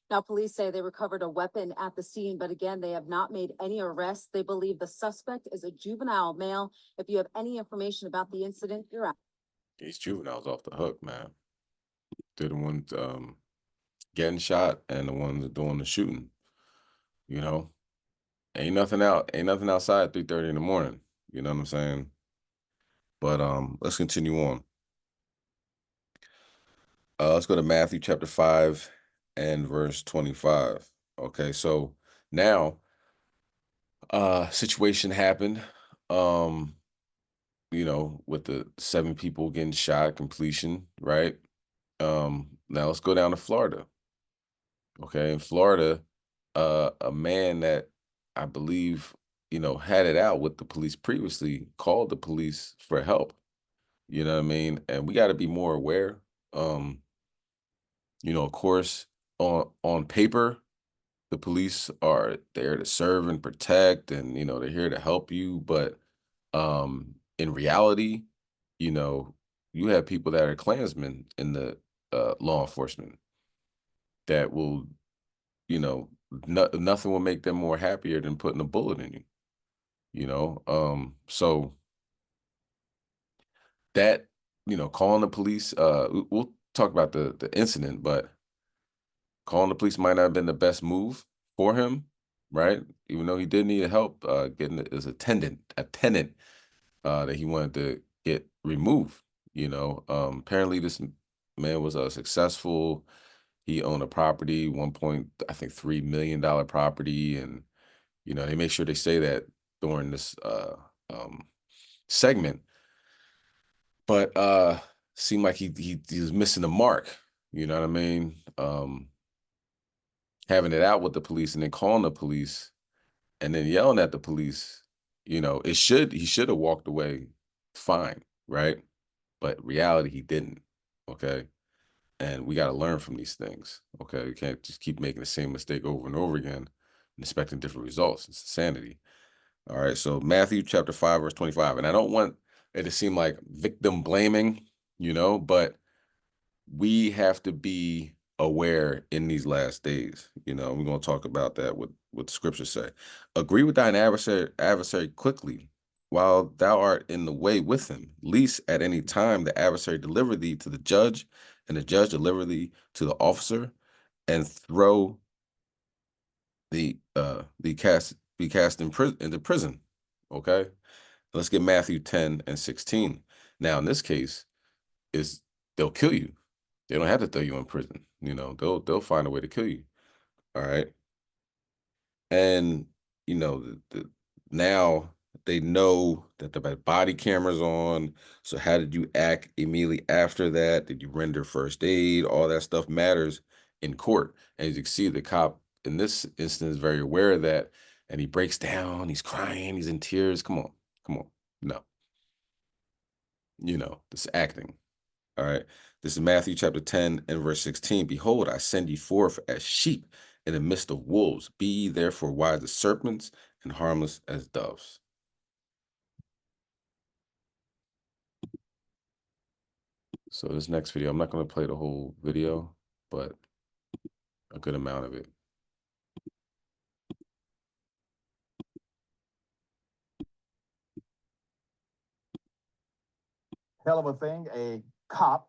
Now, police say they recovered a weapon at the scene, but again, they have not made any arrests. They believe the suspect is a juvenile male. If you have any information about the incident, you're out. These juveniles off the hook, man. They're the ones getting shot and the ones doing the shooting. You know, ain't nothing outside 3:30 in the morning. You know what I'm saying? But let's continue on. Let's go to Matthew chapter 5 and verse 25. Okay, so now situation happened, you know, with the 7 people getting shot, completion, right? Now let's go down to Florida. Okay, in Florida, a man that I believe, you know, had it out with the police previously called the police for help. You know what I mean? And we got to be more aware. You know, of course, on paper, the police are there to serve and protect, and you know they're here to help you. But in reality, you know, you have people that are Klansmen in the law enforcement that will, you know, nothing will make them more happier than putting a bullet in you. You know, so that, you know, calling the police, we'll talk about the incident, but calling the police might not have been the best move for him, right? Even though he did need help getting his tenant that he wanted to get removed. You know, apparently this man was successful. He owned a property, $1.3 million property, and you know they make sure they say that during this segment. But seemed like he was missing the mark. You know what I mean? Having it out with the police and then calling the police and then yelling at the police. You know, he should have walked away fine, right? But reality, he didn't. Okay. And we got to learn from these things. Okay. You can't just keep making the same mistake over and over again and expecting different results. It's insanity. All right. So Matthew chapter 5, verse 25. And I don't want it to seem like victim blaming, you know, but we have to be aware in these last days. You know, we're going to talk about that, what the scriptures say. Agree with thine adversary quickly while thou art in the way with him, lest at any time the adversary deliver thee to the judge, and the judge deliver thee to the officer, and throw be cast into prison. Okay, let's get Matthew 10 and 16. Now in this case, they'll kill you. They don't have to throw you in prison. You know, they'll find a way to kill you. All right. And you know, now they know that the body camera's on. So how did you act immediately after that? Did you render first aid? All that stuff matters in court. And as you can see, the cop in this instance is very aware of that. And he breaks down, he's crying, he's in tears. Come on. No. You know, this acting. All right. This is Matthew chapter 10 and verse 16. Behold, I send you forth as sheep in the midst of wolves. Be ye therefore wise as serpents and harmless as doves. So this next video, I'm not going to play the whole video, but a good amount of it. Hell of a thing, a cop,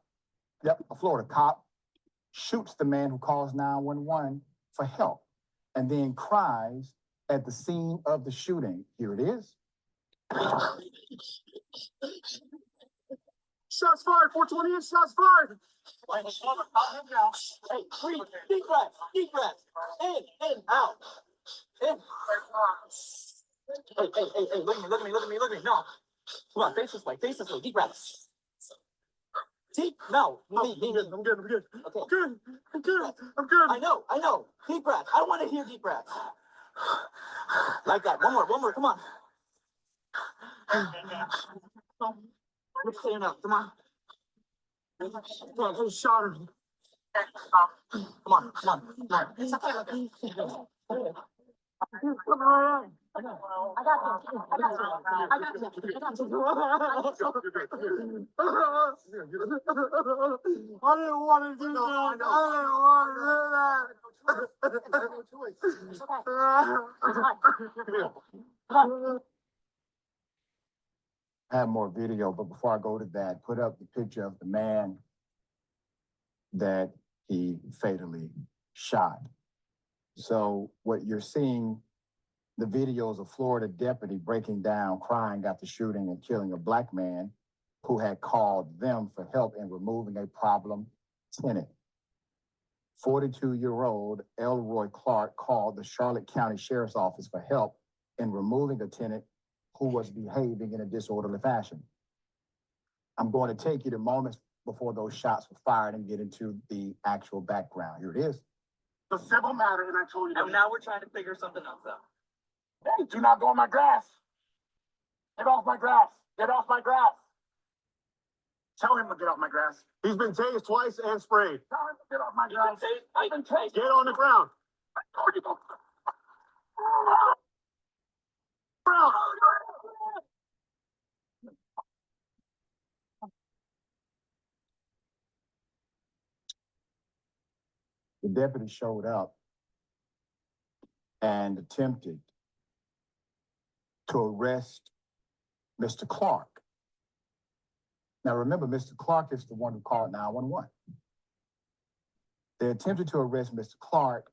a Florida cop, shoots the man who calls 911 for help and then cries at the scene of the shooting. Here it is. Shots fired, 428, shots fired. Hey, breathe, deep breath, in, out, in. Hey, look at me, no. Come on, face this way, deep breath. Deep, no, me. I'm good. Okay. I'm good. I know, deep breath, I want to hear deep breath. Like that, one more, come on. Let's stand up, come on. I shot her. Come on. It's okay. I got you. I didn't want to do that. I have more video, but before I go to that, put up the picture of the man that he fatally shot. So what you're seeing, the videos of Florida deputy breaking down, crying after shooting and killing a black man who had called them for help in removing a problem tenant. 42-year-old Elroy Clark called the Charlotte County Sheriff's Office for help in removing a tenant who was behaving in a disorderly fashion. I'm going to take you to moments before those shots were fired and get into the actual background. Here it is. The civil matter, and I told you. And now we're trying to figure something else out. Hey, do not go on my grass. Get off my grass. Get off my grass. Tell him to get off my grass. He's been tased twice and sprayed. Tell him to get off my grass. I've been tased. Get on the ground. The deputy showed up and attempted to arrest Mr. Clark. Now remember, Mr. Clark is the one who called 911. They attempted to arrest Mr. Clark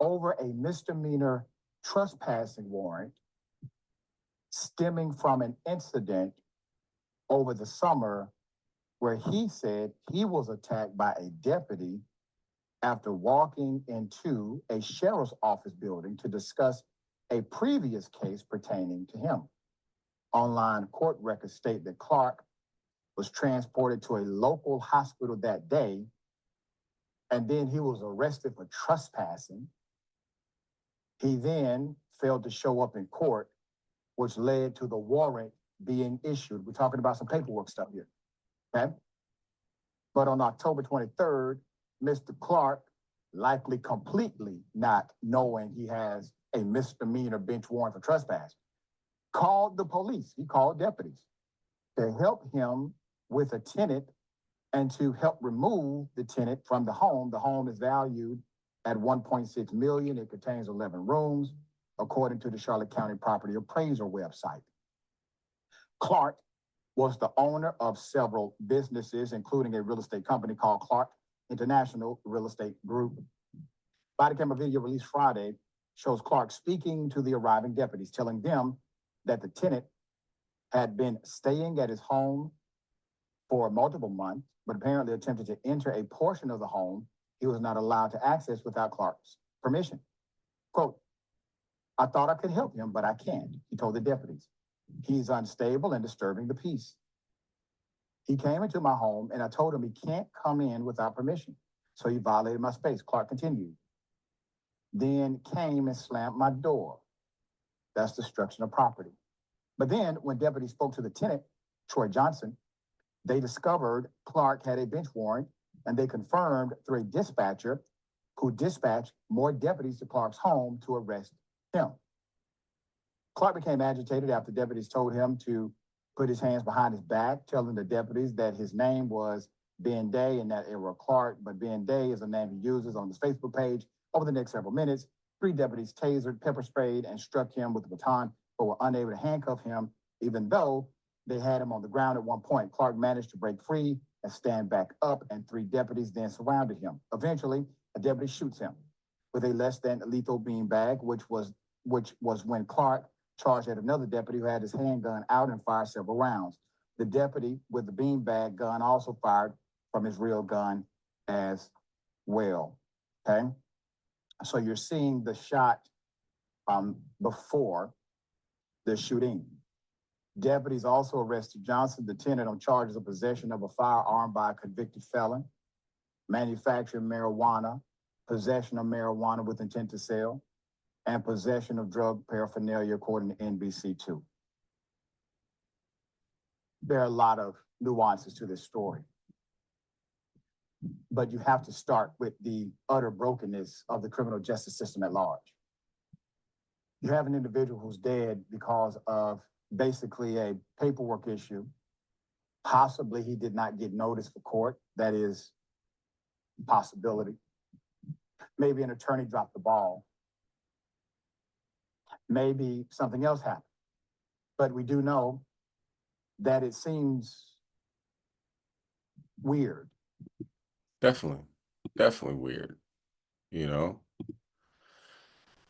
over a misdemeanor trespassing warrant stemming from an incident over the summer where he said he was attacked by a deputy after walking into a sheriff's office building to discuss a previous case pertaining to him. Online court records state that Clark was transported to a local hospital that day, and then he was arrested for trespassing. He then failed to show up in court, which led to the warrant being issued. We're talking about some paperwork stuff here, okay? But on October 23rd, Mr. Clark, likely completely not knowing he has a misdemeanor bench warrant for trespass, called the police. He called deputies to help him with a tenant and to help remove the tenant from the home. The home is valued at $1.6 million. It contains 11 rooms, according to the Charlotte County Property Appraiser website. Clark was the owner of several businesses, including a real estate company called Clark International Real Estate Group. Body camera video released Friday shows Clark speaking to the arriving deputies, telling them that the tenant had been staying at his home for multiple months, but apparently attempted to enter a portion of the home he was not allowed to access without Clark's permission. Quote, "I thought I could help him, but I can't," he told the deputies. "He's unstable and disturbing the peace. He came into my home and I told him he can't come in without permission. So he violated my space," Clark continued. "Then came and slammed my door. That's destruction of property." But then when deputies spoke to the tenant, Troy Johnson, they discovered Clark had a bench warrant, and they confirmed through a dispatcher who dispatched more deputies to Clark's home to arrest him. Clark became agitated after deputies told him to put his hands behind his back, telling the deputies that his name was Ben Day and that era Clark, but Ben Day is a name he uses on his Facebook page. Over the next several minutes, 3 deputies tasered, pepper sprayed, and struck him with a baton, but were unable to handcuff him, even though they had him on the ground at one point. Clark managed to break free and stand back up, and 3 deputies then surrounded him. Eventually, a deputy shoots him with a less than lethal beanbag, which was when Clark charged at another deputy who had his handgun out and fired several rounds. The deputy with the beanbag gun also fired from his real gun as well. Okay, so you're seeing the shot before the shooting. Deputies also arrested Johnson, the tenant, on charges of possession of a firearm by a convicted felon, manufacturing marijuana, possession of marijuana with intent to sell, and possession of drug paraphernalia, according to NBC2. There are a lot of nuances to this story, but you have to start with the utter brokenness of the criminal justice system at large. You have an individual who's dead because of basically a paperwork issue. Possibly he did not get notice for court. That is a possibility. Maybe an attorney dropped the ball. Maybe something else happened. But we do know that it seems weird. Definitely weird, you know?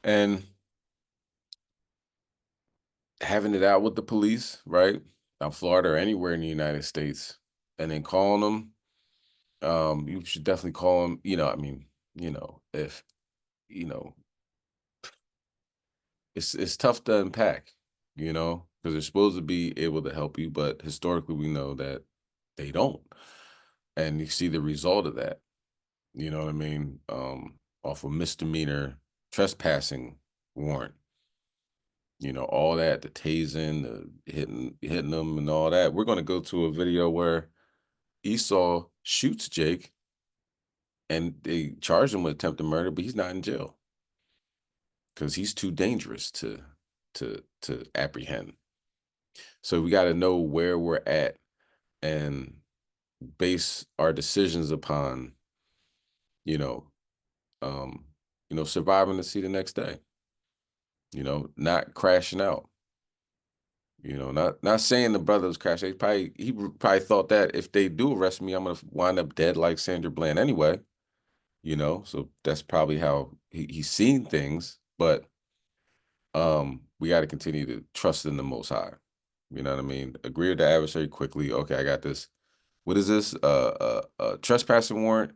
And having it out with the police, right? Now, Florida or anywhere in the United States, and then calling them, you should definitely call them, if, it's tough to unpack, because they're supposed to be able to help you, but historically we know that they don't. And you see the result of that, you know what I mean? Off a misdemeanor trespassing warrant. All that, the tasing, the hitting them and all that. We're going to go to a video where Esau shoots Jake and they charge him with attempted murder, but he's not in jail because he's too dangerous to apprehend. So we got to know where we're at and base our decisions upon, surviving to see the next day. Not crashing out. Not saying the brother was crashing. He probably thought that if they do arrest me, I'm gonna wind up dead like Sandra Bland anyway. So that's probably how he's seen things. But we got to continue to trust in the Most High. You know what I mean? Agree with the adversary quickly. Okay, I got this. What is this? Trespassing warrant.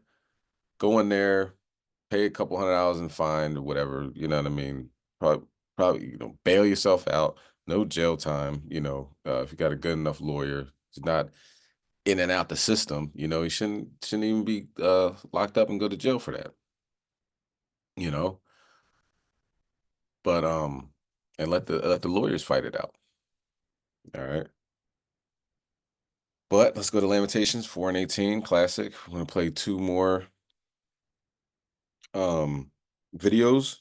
Go in there, pay a couple $100 in fine or whatever. You know what I mean? Probably, bail yourself out. No jail time. If you got a good enough lawyer, he's not in and out the system. He shouldn't even be locked up and go to jail for that. But and let the lawyers fight it out. All right. But let's go to Lamentations 4:18 classic. I'm gonna play 2 more videos.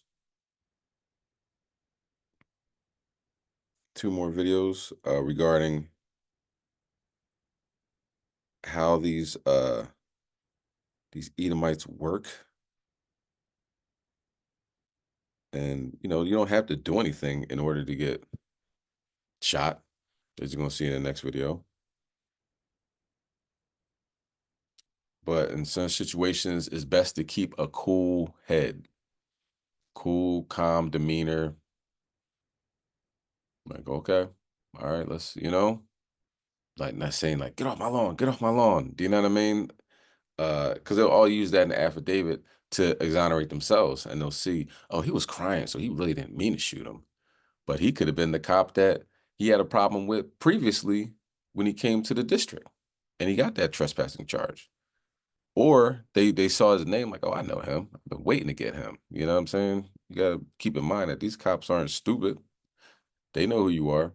2 more videos regarding how these Edomites work. And you don't have to do anything in order to get shot, as you're going to see in the next video. But in some situations, it's best to keep a cool head, cool, calm demeanor. Like, okay, all right, let's, like not saying like, get off my lawn, get off my lawn. Do you know what I mean? Because they'll all use that in the affidavit to exonerate themselves, and they'll see, oh, he was crying, so he really didn't mean to shoot him. But he could have been the cop that he had a problem with previously when he came to the district and he got that trespassing charge. Or they saw his name like, oh, I know him. I've been waiting to get him. You know what I'm saying? You got to keep in mind that these cops aren't stupid. They know who you are,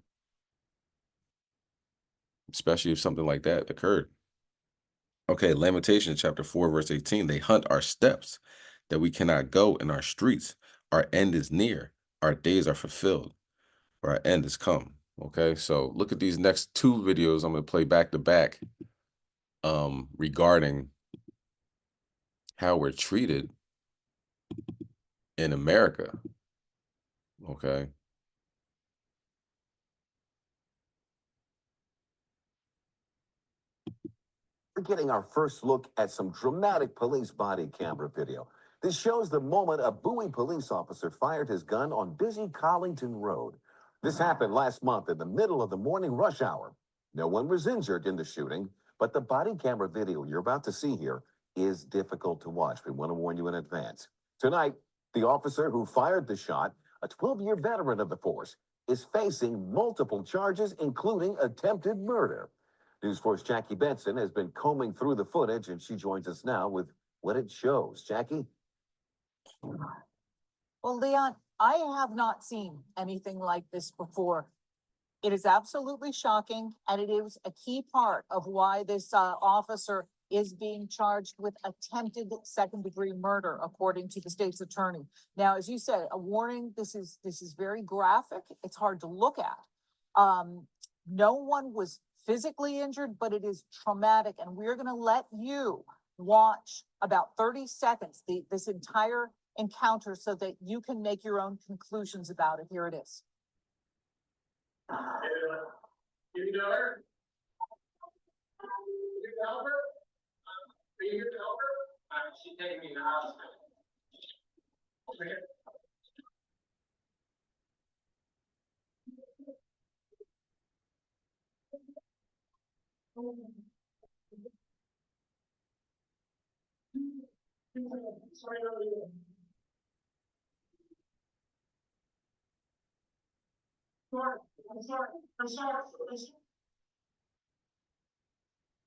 especially if something like that occurred. Okay, Lamentations chapter 4, verse 18. They hunt our steps that we cannot go in our streets. Our end is near. Our days are fulfilled. Our end has come. Okay, so look at these next 2 videos I'm going to play back to back. regarding how we're treated in America. Okay. We're getting our first look at some dramatic police body camera video. This shows the moment a Bowie police officer fired his gun on busy Collington Road. This happened last month in the middle of the morning rush hour. No one was injured in the shooting, but the body camera video you're about to see here is difficult to watch. We want to warn you in advance. Tonight, the officer who fired the shot, a 12-year veteran of the force, is facing multiple charges, including attempted murder. News 4's Jackie Benson has been combing through the footage, and she joins us now with what it shows. Jackie? Well, Leon, I have not seen anything like this before. It is absolutely shocking, and it is a key part of why this officer is being charged with attempted second-degree murder, according to the state's attorney. Now, as you said, a warning, this is very graphic. It's hard to look at. No one was physically injured, but it is traumatic, and we're going to let you watch about 30 seconds, this entire encounter, so that you can make your own conclusions about it. Here it is. You know her? You know her? Do you know her? She taking me to the hospital. Okay. Sorry, I'm sorry.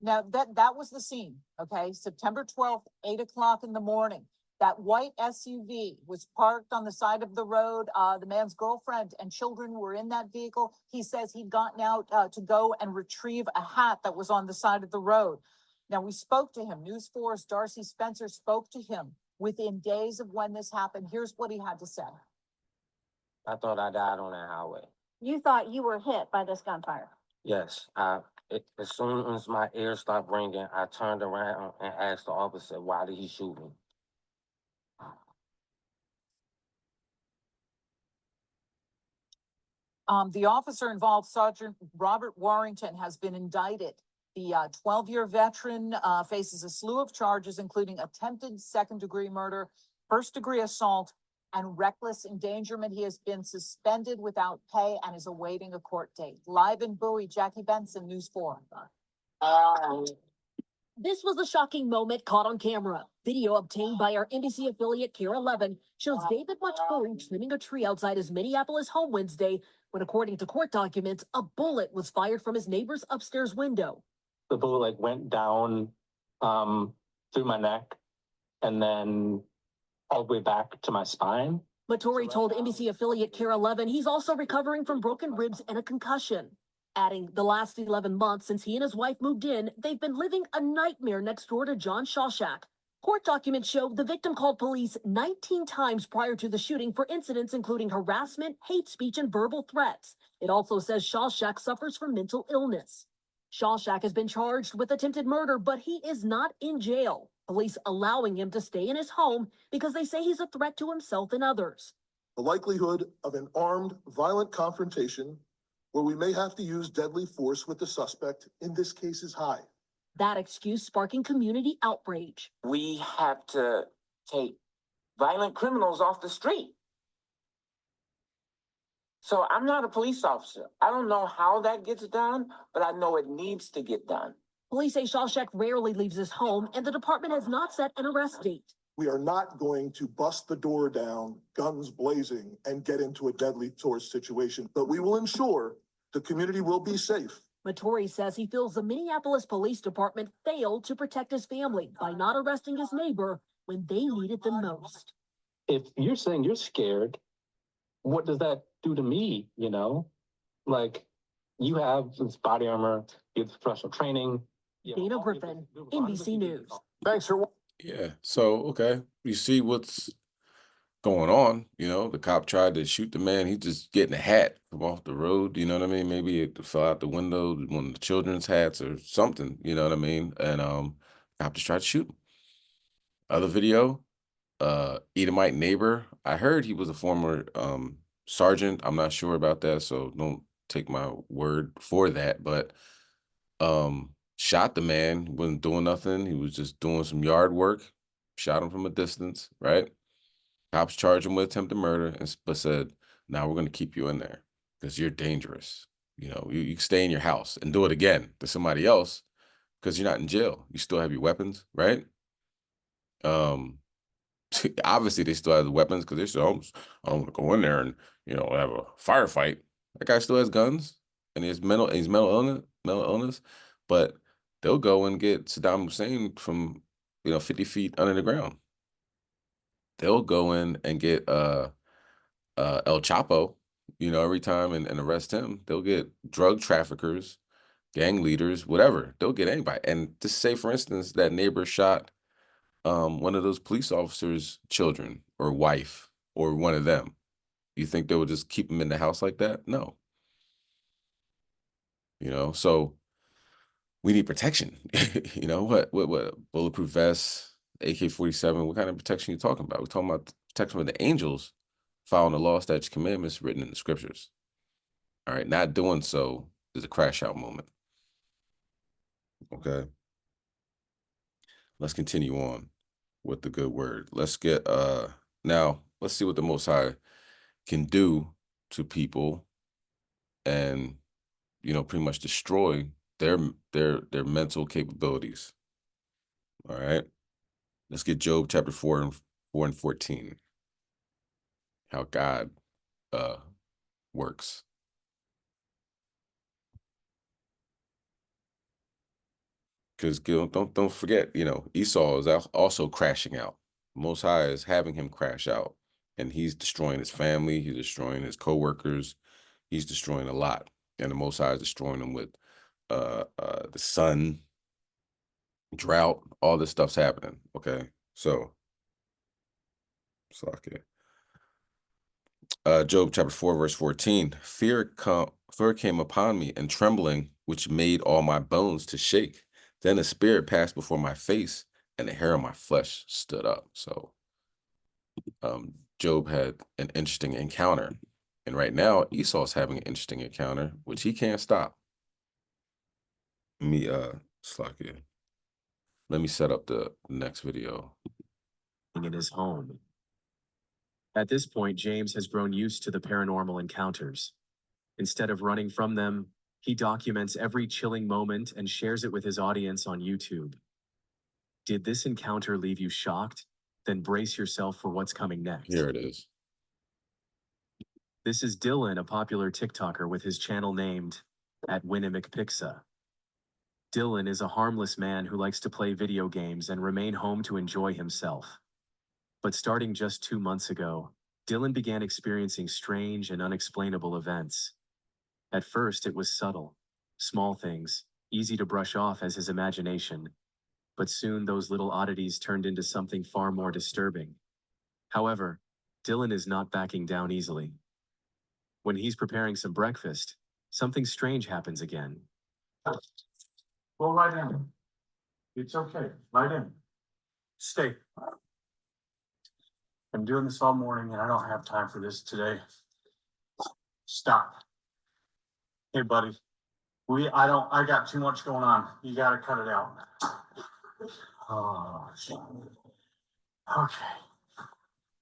Now, that was the scene, okay? September 12th, 8 o'clock in the morning. That white SUV was parked on the side of the road. The man's girlfriend and children were in that vehicle. He says he'd gotten out to go and retrieve a hat that was on the side of the road. Now, we spoke to him. News 4's Darcy Spencer spoke to him within days of when this happened. Here's what he had to say. I thought I died on that highway. You thought you were hit by this gunfire? Yes, as soon as my ears stopped ringing, I turned around and asked the officer, why did he shoot me? The officer involved, Sergeant Robert Warrington, has been indicted. The 12-year veteran faces a slew of charges, including attempted second-degree murder, first-degree assault, and reckless endangerment. He has been suspended without pay and is awaiting a court date. Live in Bowie, Jackie Benson, News 4. This was a shocking moment caught on camera. Video obtained by our NBC affiliate KARE 11 shows David Motori trimming a tree outside his Minneapolis home Wednesday when, according to court documents, a bullet was fired from his neighbor's upstairs window. The bullet went down through my neck and then all the way back to my spine. Motori told NBC affiliate KARE 11 he's also recovering from broken ribs and a concussion. Adding, the last 11 months since he and his wife moved in, they've been living a nightmare next door to John Shawshak. Court documents show the victim called police 19 times prior to the shooting for incidents including harassment, hate speech, and verbal threats. It also says Shawshak suffers from mental illness. Shawshak has been charged with attempted murder, but he is not in jail. Police allowing him to stay in his home because they say he's a threat to himself and others. The likelihood of an armed, violent confrontation where we may have to use deadly force with the suspect in this case is high. That excuse sparking community outrage. We have to take violent criminals off the street. So I'm not a police officer. I don't know how that gets done, but I know it needs to get done. Police say Shawshak rarely leaves his home, and the department has not set an arrest date. We are not going to bust the door down, guns blazing, and get into a deadly force situation, but we will ensure the community will be safe. Motori says he feels the Minneapolis Police Department failed to protect his family by not arresting his neighbor when they needed them most. If you're saying you're scared, what does that do to me, you know? Like, you have this body armor, you have professional training. Dana Griffin, NBC News. Thanks, sir. Yeah. So, okay. You see going on. The cop tried to shoot the man. He just getting a hat from off the road. You know what I mean? Maybe it fell out the window, one of the children's hats or something. You know what I mean? And cop just tried to shoot him. Other video, Edomite neighbor. I heard he was a former sergeant. I'm not sure about that, so don't take my word for that. But shot the man. He wasn't doing nothing. He was just doing some yard work. Shot him from a distance, right? Cops charged him with attempted murder, but said, "Now we're going to keep you in there because you're dangerous. You can stay in your house and do it again to somebody else because you're not in jail. You still have your weapons, right?" Um, obviously they still have the weapons because they still, I don't want to go in there and have a firefight. That guy still has guns and he's mental illness, but they'll go and get Saddam Hussein from 50 feet under the ground. They'll go in and get El Chapo, every time and arrest him. They'll get drug traffickers, gang leaders, whatever. They'll get anybody. And to say, for instance, that neighbor shot one of those police officers' children or wife or one of them. You think they would just keep them in the house like that? No. So we need protection. What bulletproof vests, AK-47, what kind of protection are you talking about? We're talking about protection with the angels following the law, statutes, commandments written in the scriptures. All right, not doing so is a crash out moment. Okay. Let's continue on with the good word. Let's get now let's see what the Most High can do to people and pretty much destroy their mental capabilities. All right. Let's get Job chapter 4 and 14. How God works. Because don't forget, Esau is also crashing out. Most High is having him crash out, and he's destroying his family. He's destroying his co-workers. He's destroying a lot, and the Most High is destroying them with the sun, drought. All this stuff's happening. Okay, so okay. Job chapter 4 verse 14. Fear came upon me, and trembling, which made all my bones to shake. Then a spirit passed before my face, and the hair on my flesh stood up. So Job had an interesting encounter. And right now, Esau's having an interesting encounter, which he can't stop. Let me let me set up the next video. In his home. At this point, James has grown used to the paranormal encounters. Instead of running from them, he documents every chilling moment and shares it with his audience on YouTube. Did this encounter leave you shocked? Then brace yourself for what's coming next. Here it is. This is Dylan, a popular TikToker with his channel named @WinamicPixa. Dylan is a harmless man who likes to play video games and remain home to enjoy himself. But starting just 2 months ago, Dylan began experiencing strange and unexplainable events. At first, it was subtle, small things, easy to brush off as his imagination. But soon those little oddities turned into something far more disturbing. However, Dylan is not backing down easily. When he's preparing some breakfast, something strange happens again. Go right in. It's okay. Right in. Stay. I'm doing this all morning and I don't have time for this today. Stop. Hey, buddy. I got too much going on. You gotta cut it out. Oh, shit. Okay.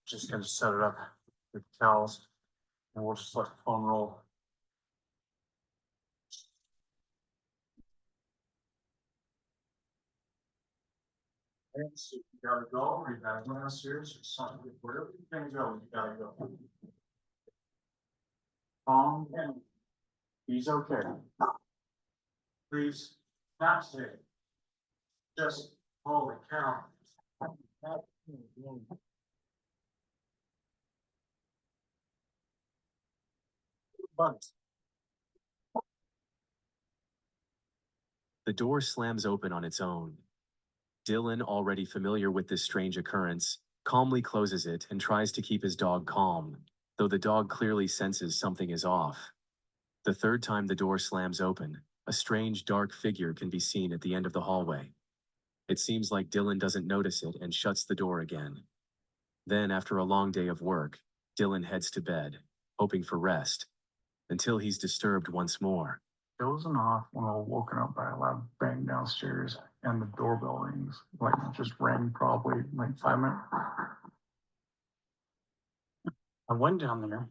Just gonna set it up with the towels and we'll just let the phone roll. So you gotta go, or you gotta go downstairs or something, wherever you can go, you gotta go. Calm down. He's okay. Please, not stay. Just, holy cow. But The door slams open on its own. Dylan, already familiar with this strange occurrence, calmly closes it and tries to keep his dog calm, though the dog clearly senses something is off. The third time the door slams open, a strange dark figure can be seen at the end of the hallway. It seems like Dylan doesn't notice it and shuts the door again. Then, after a long day of work, Dylan heads to bed, hoping for rest, until he's disturbed once more. Dozing off when I was woken up by a loud bang downstairs and the doorbell rings. Like it just rang probably like 5 minutes. I went down there,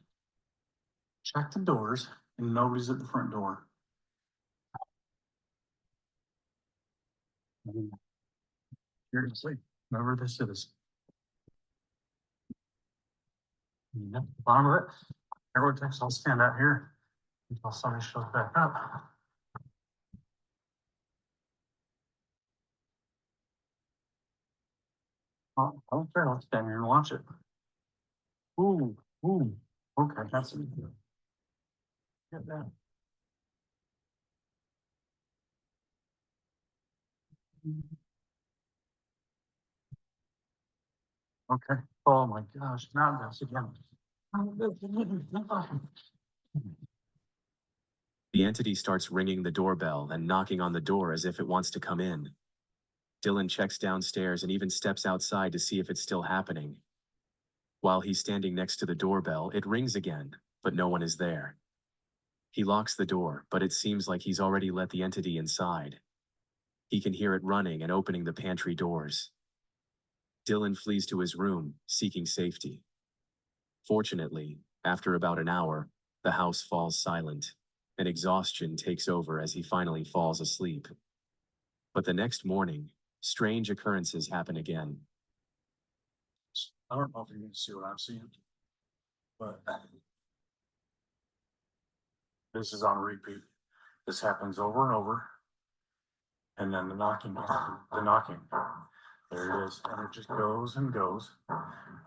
checked the doors, and nobody's at the front door. You're asleep, whoever this is. At the bottom of it, everyone thinks I'll stand out here until somebody shows back up. Oh, I don't care, I'll stand here and watch it. Ooh, okay, that's it. Get that. Okay, oh my gosh, not this again. The entity starts ringing the doorbell and knocking on the door as if it wants to come in. Dylan checks downstairs and even steps outside to see if it's still happening. While he's standing next to the doorbell, it rings again, but no one is there. He locks the door, but it seems like he's already let the entity inside. He can hear it running and opening the pantry doors. Dylan flees to his room, seeking safety. Fortunately, after about an hour, the house falls silent, and exhaustion takes over as he finally falls asleep. But the next morning, strange occurrences happen again. I don't know if you're gonna see what I'm seeing, but this is on repeat. This happens over and over. And then the knocking. There it is, and it just goes and goes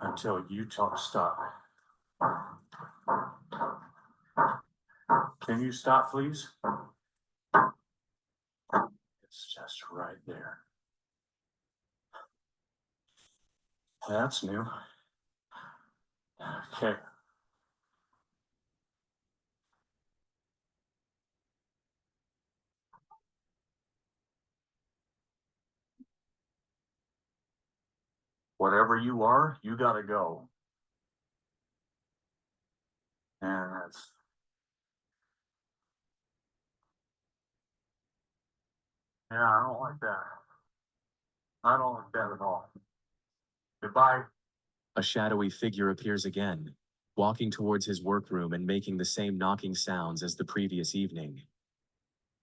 until you stop. Can you stop, please? It's just right there. That's new. Okay. Whatever you are, you gotta go. And that's. Yeah, I don't like that. I don't like that at all. Goodbye. A shadowy figure appears again, walking towards his workroom and making the same knocking sounds as the previous evening.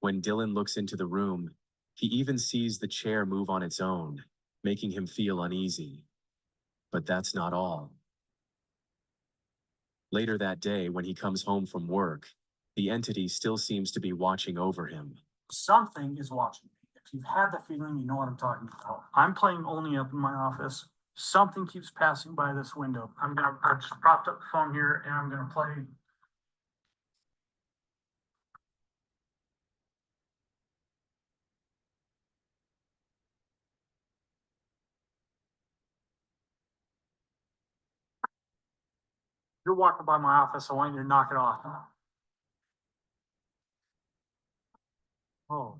When Dylan looks into the room, he even sees the chair move on its own, making him feel uneasy. But that's not all. Later that day, when he comes home from work, the entity still seems to be watching over him. Something is watching me. If you've had the feeling, you know what I'm talking about. I'm playing only up in my office. Something keeps passing by this window. I just propped up the phone here and I'm gonna play. You're walking by my office, I want you to knock it off. Oh.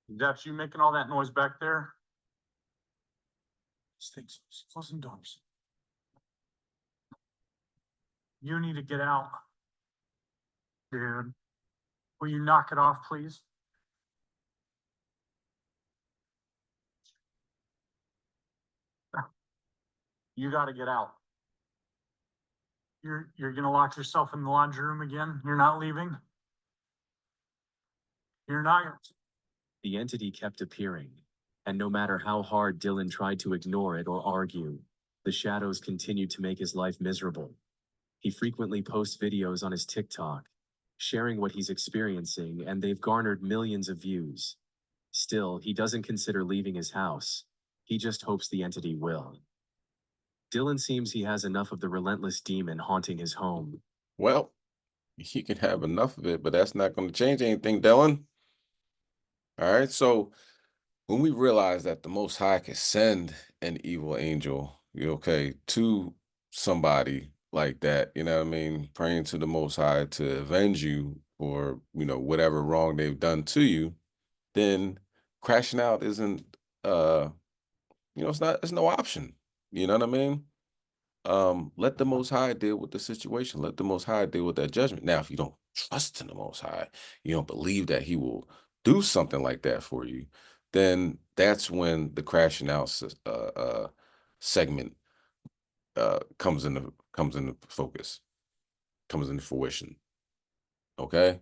That's you making all that noise back there? Things closing doors. You need to get out. Dude, will you knock it off, please? You gotta get out. You're gonna lock yourself in the laundry room again? You're not leaving? You're not. The entity kept appearing, and no matter how hard Dylan tried to ignore it or argue, the shadows continued to make his life miserable. He frequently posts videos on his TikTok, sharing what he's experiencing, and they've garnered millions of views. Still, he doesn't consider leaving his house. He just hopes the entity will. Dylan seems he has enough of the relentless demon haunting his home. Well, he can have enough of it, but that's not going to change anything, Dylan. All right, so when we realize that the Most High can send an evil angel, okay, to somebody like that, you know what I mean, praying to the Most High to avenge you for, whatever wrong they've done to you, then crashing out isn't, it's no option. You know what I mean? Let the Most High deal with the situation. Let the Most High deal with that judgment. Now, if you don't trust in the Most High, you don't believe that He will do something like that for you, then that's when the crashing out segment comes into focus, comes into fruition. Okay,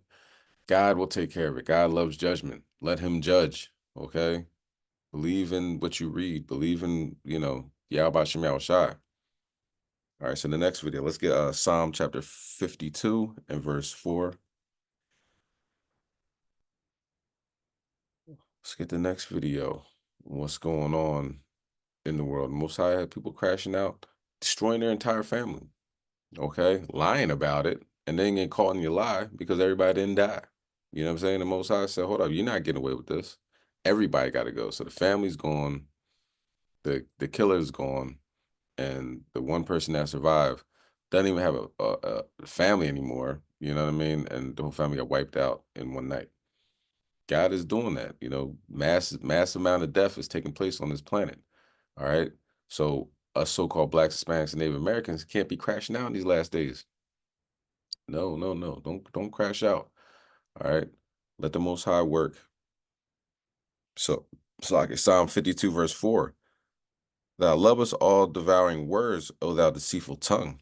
God will take care of it. God loves judgment. Let Him judge. Okay, believe in what you read. Believe in Yahweh Shem Yahweh Shai. All right, so the next video, let's get Psalm chapter 52 and verse 4. Let's get the next video. What's going on in the world? Most High had people crashing out, destroying their entire family. Okay, lying about it, and then get caught in your lie because everybody didn't die. You know what I'm saying? The Most High said, "Hold up, you're not getting away with this. Everybody got to go." So the family's gone, the killer's gone, and the one person that survived doesn't even have a family anymore. You know what I mean? And the whole family got wiped out in one night. God is doing that. Mass amount of death is taking place on this planet. All right. So us so-called Blacks, Hispanics, and Native Americans can't be crashing out in these last days. No, no, no. Don't crash out. All right. Let the Most High work. So like Psalm 52, verse 4. Thou lovest all devouring words, O thou deceitful tongue.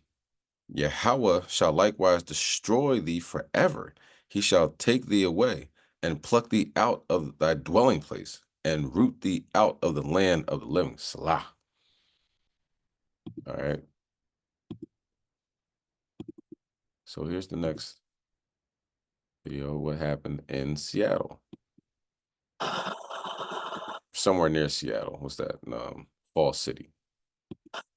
Yahweh shall likewise destroy thee forever. He shall take thee away and pluck thee out of thy dwelling place and root thee out of the land of the living. Salah. All right. So here's the next video. What happened in Seattle? Somewhere near Seattle. What's that? Falls City.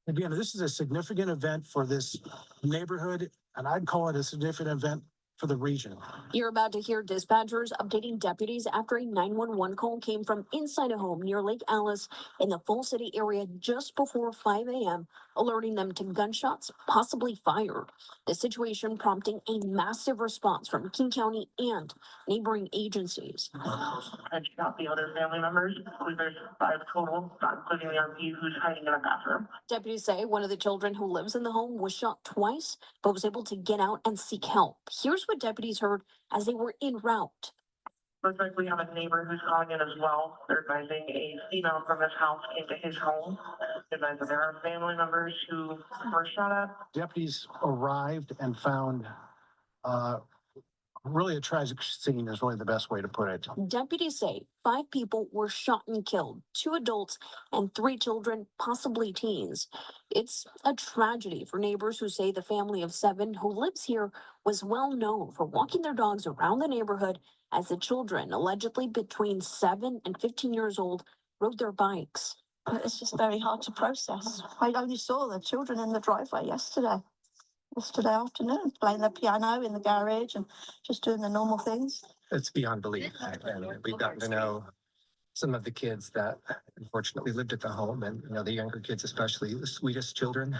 Again, this is a significant event for this neighborhood, and I'd call it a significant event for the region. You're about to hear dispatchers updating deputies after a 911 call came from inside a home near Lake Alice in the Falls City area just before 5 a.m., alerting them to gunshots possibly fired. The situation prompting a massive response from King County and neighboring agencies. I shot the other family members. There's 5 total, not including the RP who's hiding in a bathroom. Deputies say one of the children who lives in the home was shot twice, but was able to get out and seek help. Here's what deputies heard as they were en route. Looks like we have a neighbor who's calling in as well. They're advising a female from this house came to his home. Advising there are family members who were shot at. Deputies arrived and found really a tragic scene is really the best way to put it. Deputies say 5 people were shot and killed, 2 adults and 3 children, possibly teens. It's a tragedy for neighbors who say the family of 7 who lives here was well known for walking their dogs around the neighborhood as the children, allegedly between 7 and 15 years old, rode their bikes. It's just very hard to process. I only saw the children in the driveway yesterday afternoon, playing the piano in the garage and just doing the normal things. It's beyond belief. And we've gotten to know some of the kids that unfortunately lived at the home, and the younger kids, especially the sweetest children.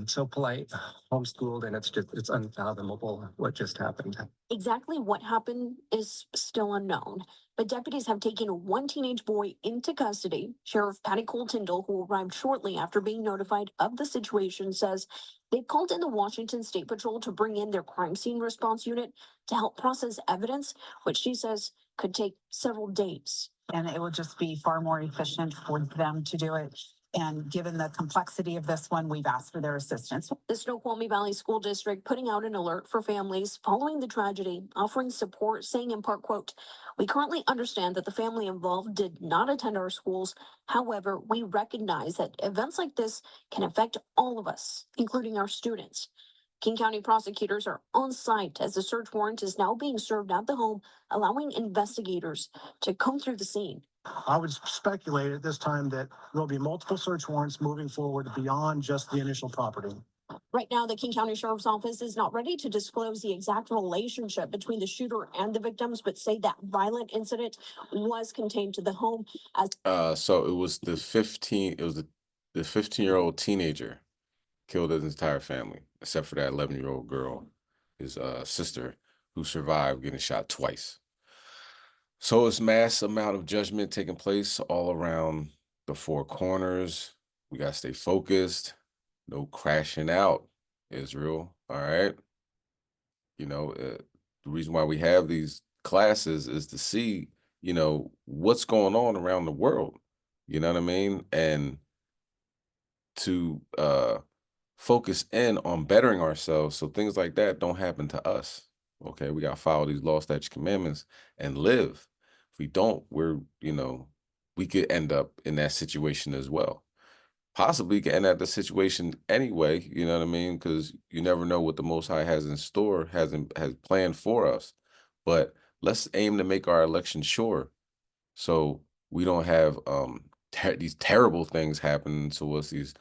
So polite, homeschooled, and it's unfathomable what just happened. Exactly what happened is still unknown, but deputies have taken one teenage boy into custody. Sheriff Patty Cole Tyndall, who arrived shortly after being notified of the situation, says they've called in the Washington State Patrol to bring in their crime scene response unit to help process evidence, which she says could take several days. And it will just be far more efficient for them to do it. And given the complexity of this one, we've asked for their assistance. The Snoqualmie Valley School District putting out an alert for families following the tragedy, offering support, saying in part, quote, "We currently understand that the family involved did not attend our schools. However, we recognize that events like this can affect all of us, including our students." King County prosecutors are on site as the search warrant is now being served at the home, allowing investigators to comb through the scene. I would speculate at this time that there'll be multiple search warrants moving forward beyond just the initial property. Right now, the King County Sheriff's Office is not ready to disclose the exact relationship between the shooter and the victims, but say that violent incident was contained to the home as So it was the 15-year-old teenager killed his entire family, except for that 11-year-old girl, his sister, who survived getting shot twice. So it's mass amount of judgment taking place all around the four corners. We gotta stay focused. No crashing out, Israel. All right. The reason why we have these classes is to see, what's going on around the world. You know what I mean? And to focus in on bettering ourselves so things like that don't happen to us. Okay, we gotta follow these law, statutes, commandments and live. If we don't, we could end up in that situation as well. Possibly could end up the situation anyway, you know what I mean? Because you never know what the Most High has in store, has planned for us. But let's aim to make our election sure, so we don't have these terrible things happen to us. These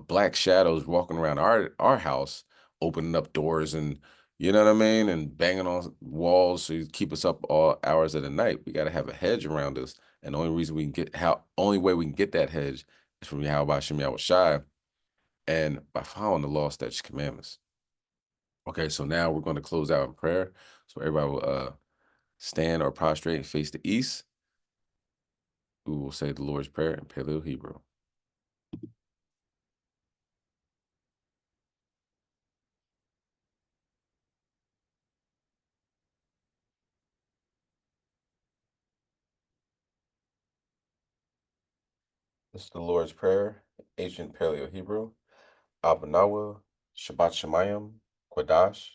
black shadows walking around our house, opening up doors, and you know what I mean, and banging on walls to keep us up all hours of the night. We got to have a hedge around us, and the only reason we can only way we can get that hedge is from Yahweh Shem Yahweh Shai, and by following the law, statutes, commandments. Okay, so now we're going to close out in prayer. So everybody will stand or prostrate and face the east. We will say the Lord's Prayer in Paleo Hebrew. This is the Lord's Prayer, ancient Paleo Hebrew. Abanawa, Shabbat Shemayim, Quadash,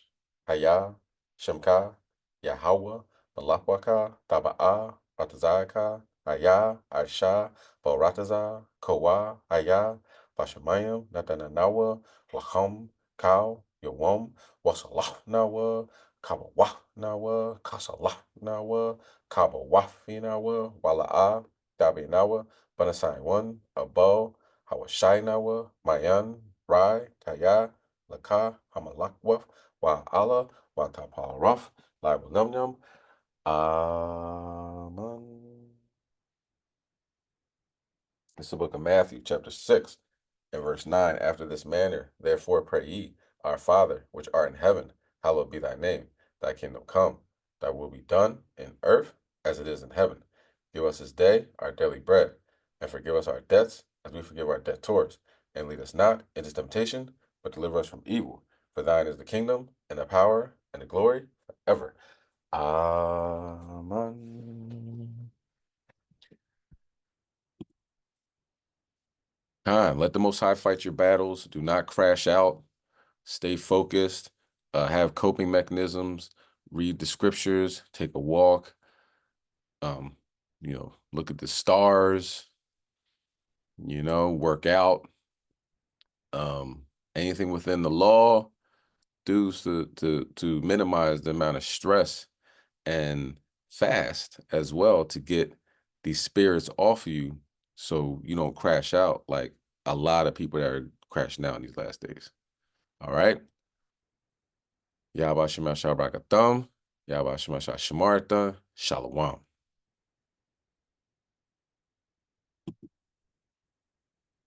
Haya, Shemka, Yahweh, Malapwaka, Taba'a, Ratazaka, Haya, Aisha, Barataza, Kowa, Haya, Bashamayim, Natananawa, Waham, Kau, Yawam, Wasalaf Nawa, Kabawaf Nawa, Kasalaf Nawa, Kabawafi Nawa, Wala'a, Dabi Nawa, Banasai 1, Abo, Hawashai Nawa, Mayan, Rai, Kaya, Laka, Hamalakwaf, Wa Allah, Wa Taparaf, Lai Num. Amen. This is the book of Matthew, chapter 6, and verse 9. After this manner, therefore pray ye, Our Father, which art in heaven, hallowed be thy name. Thy kingdom come, thy will be done in earth as it is in heaven. Give us this day our daily bread, and forgive us our debts as we forgive our debtors. And lead us not into temptation, but deliver us from evil. For thine is the kingdom, and the power, and the glory, forever. Amen. Let the Most High fight your battles. Do not crash out. Stay focused. Have coping mechanisms. Read the scriptures. Take a walk. Look at the stars. Work out. Anything within the law, do to minimize the amount of stress, and fast as well to get these spirits off you, so you don't crash out like a lot of people that are crashing out in these last days. All right. Yahweh Shema Shabbat Katham. Yahweh Shema Shamartha. Shalom.